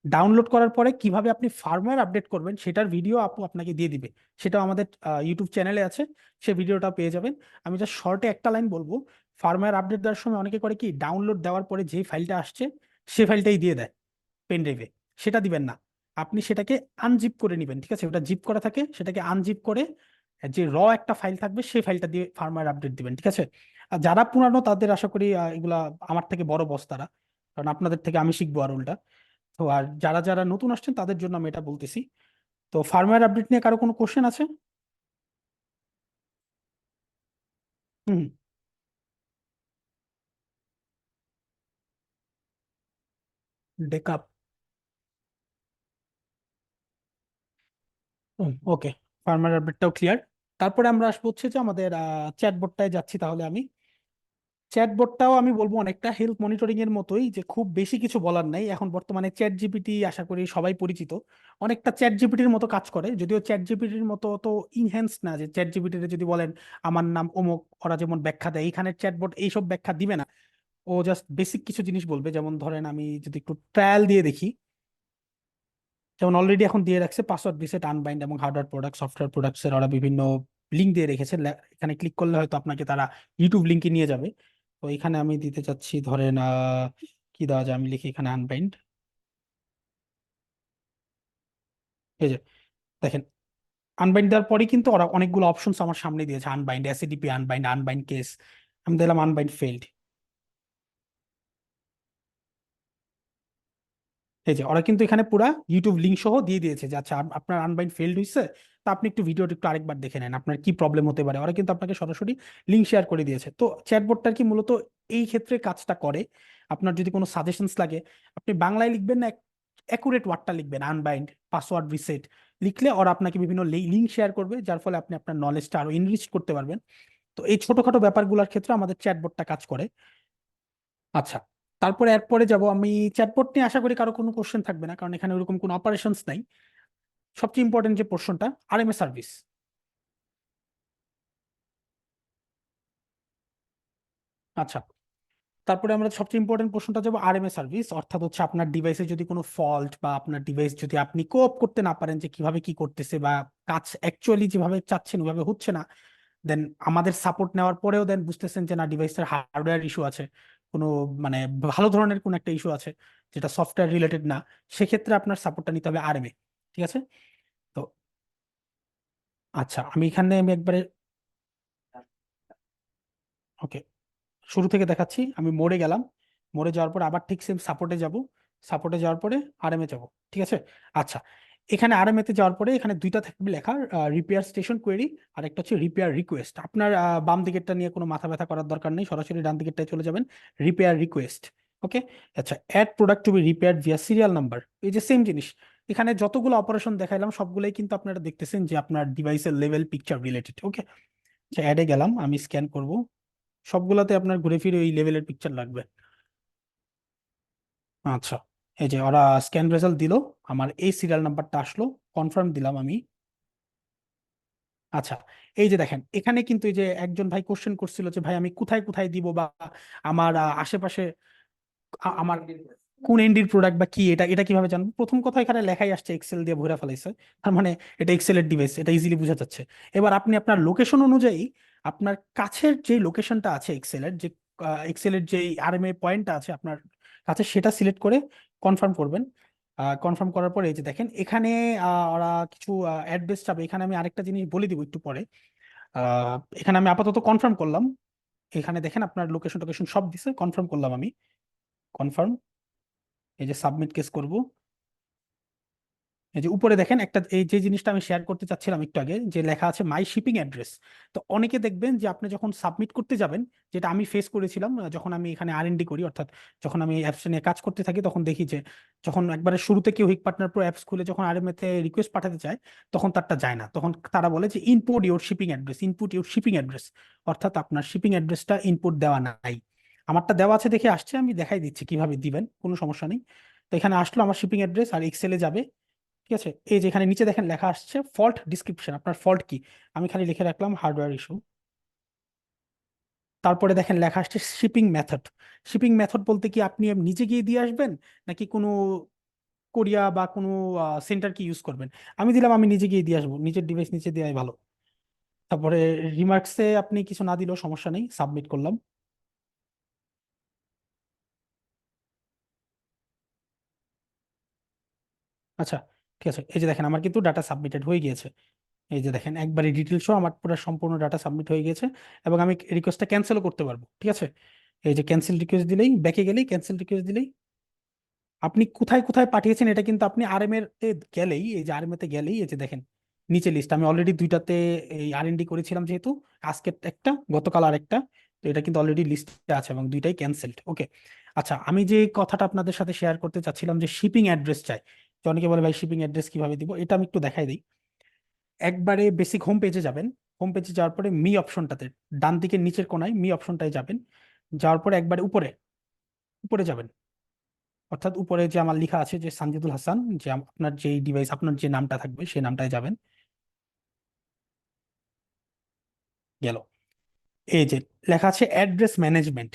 ডাউনলোড করার পরে কিভাবে আপনি ফার্মওয়্যার আপডেট করবেন সেটার ভিডিও আপু আপনাকে দিয়ে দিবে, সেটাও আমাদের ইউটিউব চ্যানেলে আছে, সে ভিডিওটা পেয়ে যাবেন। আমি জাস্ট শর্টে একটা লাইন বলবো, ফার্মওয়্যার আপডেট দেওয়ার সময় অনেকে করে কি, ডাউনলোড দেওয়ার পরে যে ফাইলটা আসছে সে ফাইলটাই দিয়ে দেয় পেন ড্রাইভে। সেটা দিবেন না, আপনি সেটাকে আনজিপ করে নেবেন, ঠিক আছে? ওটা জিপ করা থাকে, সেটাকে আনজিপ করে যে একটা ফাইল থাকবে সেই ফাইলটা দিয়ে ফার্মওয়্যার আপডেট দিবেন, ঠিক আছে? আর যারা পুরানো তাদের আশা করি এগুলা আমার থেকে বড় বস তারা, কারণ আপনাদের থেকে আমি শিখবো আর উল্টা। তো আর যারা যারা নতুন আসছেন তাদের জন্য আমি এটা বলতেছি। তো ফার্মওয়্যার আপডেট নিয়ে কারো কোনো কোশ্চেন আছে? হুম। ডেকআপ। ওকে, ফার্মওয়্যার আপডেটটাও ক্লিয়ার। তারপরে আমরা আসবো হচ্ছে যে আমাদের চ্যাটবটটায় যাচ্ছি। তাহলে আমি চ্যাটবটটাও আমি বলবো অনেকটা হেলথ মনিটরিং এর মতোই, যে খুব বেশি কিছু বলার নাই। এখন বর্তমানে চ্যাট জিপিটি আশা করি সবাই পরিচিত, অনেকটা চ্যাট জিপিটির মতো কাজ করে, যদিও চ্যাট জিপিটির মতো তো ইনহ্যান্স না, যে চ্যাট জিপিটির যদি বলেন আমার নাম অমুক, ওরা যেমন ব্যাখ্যা দেয়, এখানে চ্যাটবট এইসব ব্যাখ্যা দিবে না। ও জাস্ট বেসিক কিছু জিনিস বলবে। যেমন ধরেন আমি যদি একটু ট্রায়াল দিয়ে দেখি, যেমন অলরেডি এখন দিয়ে রাখছে পাসওয়ার্ড রিসেট আনবাইন্ড এবং হার্ডওয়্যার প্রোডাক্ট সফটওয়্যার প্রোডাক্টস এর ওরা বিভিন্ন লিঙ্ক দিয়ে রেখেছে। এখানে ক্লিক করলে হয়তো আপনাকে তারা ইউটিউব লিঙ্কে নিয়ে যাবে। তো এখানে আমি দিতে চাচ্ছি ধরেন কি দেওয়া যায়, আমি লিখি এখানে আনবাইন্ড। এই যে দেখেন, আনবাইন্ড দেওয়ার পরে কিন্তু ওরা অনেকগুলো অপশনস আমার সামনে দিয়েছে, আনবাইন্ড এসএডিপি, আনবাইন্ড, আনবাইন্ড কেস। আমি দিলাম আনবাইন্ড ফেইল্ড। এই যে ওরা কিন্তু এখানে পুরা ইউটিউব লিঙ্ক সহ দিয়ে দিয়েছে যে আচ্ছা আপনার আনবাইন্ড ফেইল্ড হয়েছে, তা আপনি একটু ভিডিওটা একটু আরেকবার দেখে নেন, আপনার কি প্রবলেম হতে পারে। ওরা কিন্তু আপনাকে সরাসরি লিঙ্ক শেয়ার করে দিয়েছে। তো চ্যাটবটটা কি মূলত এই ক্ষেত্রে কাজটা করে। আপনার যদি কোনো সাজেশনস লাগে, আপনি বাংলায় লিখবেন না, অ্যাকুরেট ওয়ার্ডটা লিখবেন, আনবাইন্ড পাসওয়ার্ড রিসেট লিখলে ওরা আপনাকে বিভিন্ন লিঙ্ক শেয়ার করবে, যার ফলে আপনি আপনার নলেজটা আরো ইনরিচ করতে পারবেন। তো এই ছোটখাটো ব্যাপারগুলোর ক্ষেত্রে আমাদের চ্যাটবটটা কাজ করে। আচ্ছা, তারপরে এরপরে যাব আমি। চ্যাটবট নিয়ে আশা করি কারো কোনো কোশ্চেন থাকবে না, কারণ এখানে ওরকম কোনো অপারেশনস নাই। সবচেয়ে ইম্পর্টেন্ট যে পোর্শনটা, আরএমএ সার্ভিস। আচ্ছা, তারপরে আমরা সবচেয়ে ইম্পর্টেন্ট পোর্শনটা যাবো আরএমএ সার্ভিস, অর্থাৎ হচ্ছে আপনার ডিভাইসে যদি কোনো ফল্ট বা আপনার ডিভাইস যদি আপনি কোপ করতে না পারেন যে কিভাবে কি করতেছে, বা কাজ অ্যাকচুয়ালি যেভাবে চাচ্ছেন ওইভাবে হচ্ছে না, দেন আমাদের সাপোর্ট নেওয়ার পরেও দেন বুঝতেছেন যে না, ডিভাইসের হার্ডওয়্যার ইস্যু আছে, কোনো মানে ভালো ধরনের কোনো একটা ইস্যু আছে যেটা সফটওয়্যার রিলেটেড না, সেক্ষেত্রে আপনার সাপোর্টটা নিতে হবে আরএমএ, ঠিক আছে? তো আচ্ছা, আমি একবারে ওকে শুরু থেকে দেখাচ্ছি। আমি মোড়ে গেলাম, মোড়ে যাওয়ার পরে আবার ঠিক সেম সাপোর্টে যাব, সাপোর্টে যাওয়ার পরে আরএমএ যাব, ঠিক আছে? আচ্ছা, এখানে আরএমএ তে যাওয়ার পরে এখানে দুইটা থাকবে লেখা, রিপেয়ার স্টেশন কোয়েরি আর একটা হচ্ছে রিপেয়ার রিকোয়েস্ট। আপনার বাম দিকেরটা নিয়ে কোনো মাথা ব্যথা করার দরকার নেই, সরাসরি ডান দিকেরটায় চলে যাবেন, রিপেয়ার রিকোয়েস্ট। ওকে, আচ্ছা, add product to be repaired via serial number, এই যে সেম জিনিস। এখানে যতগুলো অপারেশন দেখাইলাম সবগুলোই কিন্তু আপনারা দেখতেছেন যে আপনার ডিভাইসের লেভেল পিকচার রিলেটেড। ওকে, আচ্ছা, অ্যাডে গেলাম, আমি স্ক্যান করব, সবগুলাতে আপনার ঘুরে ফিরে ওই লেভেলের পিকচার লাগবে। আচ্ছা, এই যে ওরা স্ক্যান রেজাল্ট দিল, আমার এই সিরিয়াল নাম্বারটা আসলো, কনফার্ম দিলাম আমি। আচ্ছা, এই যে দেখেন এখানে কিন্তু এই যে একজন ভাই কোশ্চেন করছিল যে ভাই আমি কোথায় কোথায় দিব, বা আমার আশেপাশে আমার কোন এনডির প্রোডাক্ট বা কি, এটা এটা কিভাবে জানবো? প্রথম কথা, এখানে লেখাই আসছে এক্সেল দিয়ে ভরে ফেলাইছে, তার মানে এটা এক্সেলের ডিভাইস, এটা ইজিলি বোঝা যাচ্ছে। এবার আপনি আপনার লোকেশন অনুযায়ী আপনার কাছের যে লোকেশনটা আছে এক্সেলের যে আরএমএ পয়েন্টটা আছে আপনার কাছে, সেটা সিলেক্ট করে কনফার্ম করবেন। কনফার্ম করার পরে এই যে দেখেন এখানে ওরা কিছু অ্যাড্রেস চাবে। এখানে আমি আরেকটা জিনিস বলে দিব একটু পরে। এখানে আমি আপাতত কনফার্ম করলাম, এখানে দেখেন আপনার লোকেশন টোকেশন সব দিছে, কনফার্ম করলাম আমি, কনফার্ম। এই যে সাবমিট কেস করব, এই যে উপরে দেখেন একটা, এই যে জিনিসটা আমি শেয়ার করতে চাচ্ছিলাম একটু আগে, যে লেখা আছে মাই শিপিং অ্যাড্রেস। তো অনেকে দেখবেন যে আপনি যখন সাবমিট করতে যাবেন, যেটা আমি ফেস করেছিলাম যখন আমি এখানে আরএনডি করি, অর্থাৎ যখন আমি অ্যাপস নিয়ে কাজ করতে থাকি, তখন দেখি যে যখন একবারে শুরুতে কেউ হিক পার্টনার প্রো অ্যাপস খুলে যখন আরএমএ তে রিকোয়েস্ট পাঠাতে চায়, তখন তারটা যায় না, তখন তারা বলে যে input your shipping address, input your shipping address, অর্থাৎ আপনার শিপিং অ্যাড্রেসটা ইনপুট দেওয়া নাই। আমারটা দেওয়া আছে দেখে আসছে, আমি দেখাই দিচ্ছি কিভাবে দিবেন, কোনো সমস্যা নেই। তো এখানে আসলো আমার শিপিং অ্যাড্রেস, আর এক্সেলে যাবে, ঠিক আছে? এই যে এখানে নিচে দেখেন লেখা আসছে ফল্ট ডিসক্রিপশন, আপনার ফল্ট কি, আমি খালি লিখে রাখলাম হার্ডওয়্যার ইস্যু। তারপরে দেখেন লেখা আসছে শিপিং মেথড। শিপিং মেথড বলতে কি আপনি নিজে গিয়ে দিয়ে আসবেন নাকি কোনো কোরিয়া বা কোনো সেন্টার কি ইউজ করবেন? আমি দিলাম আমি নিজে গিয়ে দিয়ে আসবো, নিজের ডিভাইস নিচে দেওয়াই ভালো। তারপরে রিমার্কসে আপনি কিছু না দিলেও সমস্যা নেই, সাবমিট করলাম। আচ্ছা, ঠিক আছে, এই যে দেখেন আমার কিন্তু ডাটা সাবমিটেড হয়ে গিয়েছে। এই যে দেখেন একবারে ডিটেল শো আমার পুরো সম্পূর্ণ ডাটা সাবমিট হয়ে গিয়েছে, এবং আমি রিকোয়েস্টটা ক্যান্সেলও করতে পারবো। ঠিক আছে, এই যে ক্যান্সেল রিকোয়েস্ট দিলেই, ব্যাকে গেলেই ক্যান্সেল রিকোয়েস্ট দিলেই আপনি কোথায় কোথায় পাঠিয়েছেন এটা কিন্তু আপনি আরএম এর তে গেলেই, এই যে আরএম তে গেলেই এই যে দেখেন নিচে লিস্ট। আমি অলরেডি দুইটাতে এই আরএনডি করেছিলাম, যেহেতু আজকে একটা গতকাল আরেকটা, তো এটা কিন্তু অলরেডি লিস্টে আছে এবং দুইটাই ক্যান্সেলড। ওকে, আচ্ছা, আমি যে কথাটা আপনাদের সাথে শেয়ার করতে চাচ্ছিলাম যে শিপিং অ্যাড্রেস চাই, তো অনেকে বলে ভাই শিপিং অ্যাড্রেস কিভাবে দিব, এটা আমি একটু দেখাই দিই। একবারে বেসিক হোম পেজে যাবেন। হোম পেজে যাওয়ার পরে মি অপশনটাতে ডান দিকের নিচের কোনায় মি অপশনটায় যাবেন। যাওয়ার পরে একবারে উপরে উপরে যাবেন, অর্থাৎ উপরে যে আমার লেখা আছে যে সানজিদুল হাসান, যে আপনার যে ডিভাইস, আপনার যে নামটা থাকবে সেই নামটায় যাবেন। গেল, এই যে লেখা আছে অ্যাড্রেস ম্যানেজমেন্ট,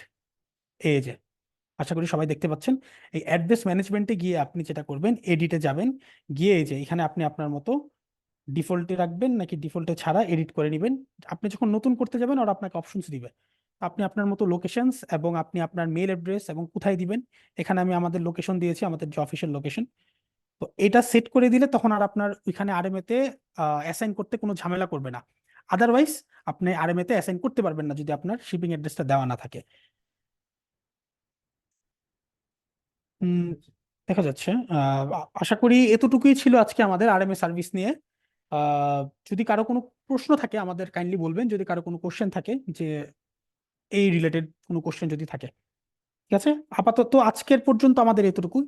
এই যে আশা করি সবাই দেখতে পাচ্ছেন। এই অ্যাড্রেস ম্যানেজমেন্টে গিয়ে আপনি যেটা করবেন, এডিটে যাবেন, গিয়ে এই যে এখানে আপনি আপনার মতো ডিফল্টে রাখবেন নাকি ডিফল্টে ছাড়া এডিট করে নেবেন। আপনি যখন নতুন করতে যাবেন ওরা আপনাকে অপশনস দিবে, আপনি আপনার মতো লোকেশনস এবং আপনি আপনার মেল অ্যাড্রেস এবং কোথায় দিবেন। এখানে আমি আমাদের লোকেশন দিয়েছি, আমাদের যে অফিসিয়াল লোকেশন। তো এটা সেট করে দিলে তখন আর আপনার ওইখানে আরএমএ তে অ্যাসাইন করতে কোনো ঝামেলা করবে না। আদারওয়াইজ আপনি আরএমএ তে অ্যাসাইন করতে পারবেন না যদি আপনার শিপিং অ্যাড্রেসটা দেওয়া না থাকে। উম, দেখা যাচ্ছে। আশা করি এতটুকুই ছিল আজকে আমাদের আরএমএ সার্ভিস নিয়ে। আহ, যদি কারো কোনো প্রশ্ন থাকে আমাদের কাইন্ডলি বলবেন, যদি কারো কোনো কোশ্চেন থাকে, যে এই রিলেটেড কোনো কোশ্চেন যদি থাকে। ঠিক আছে, আপাতত আজকের পর্যন্ত আমাদের এতটুকুই।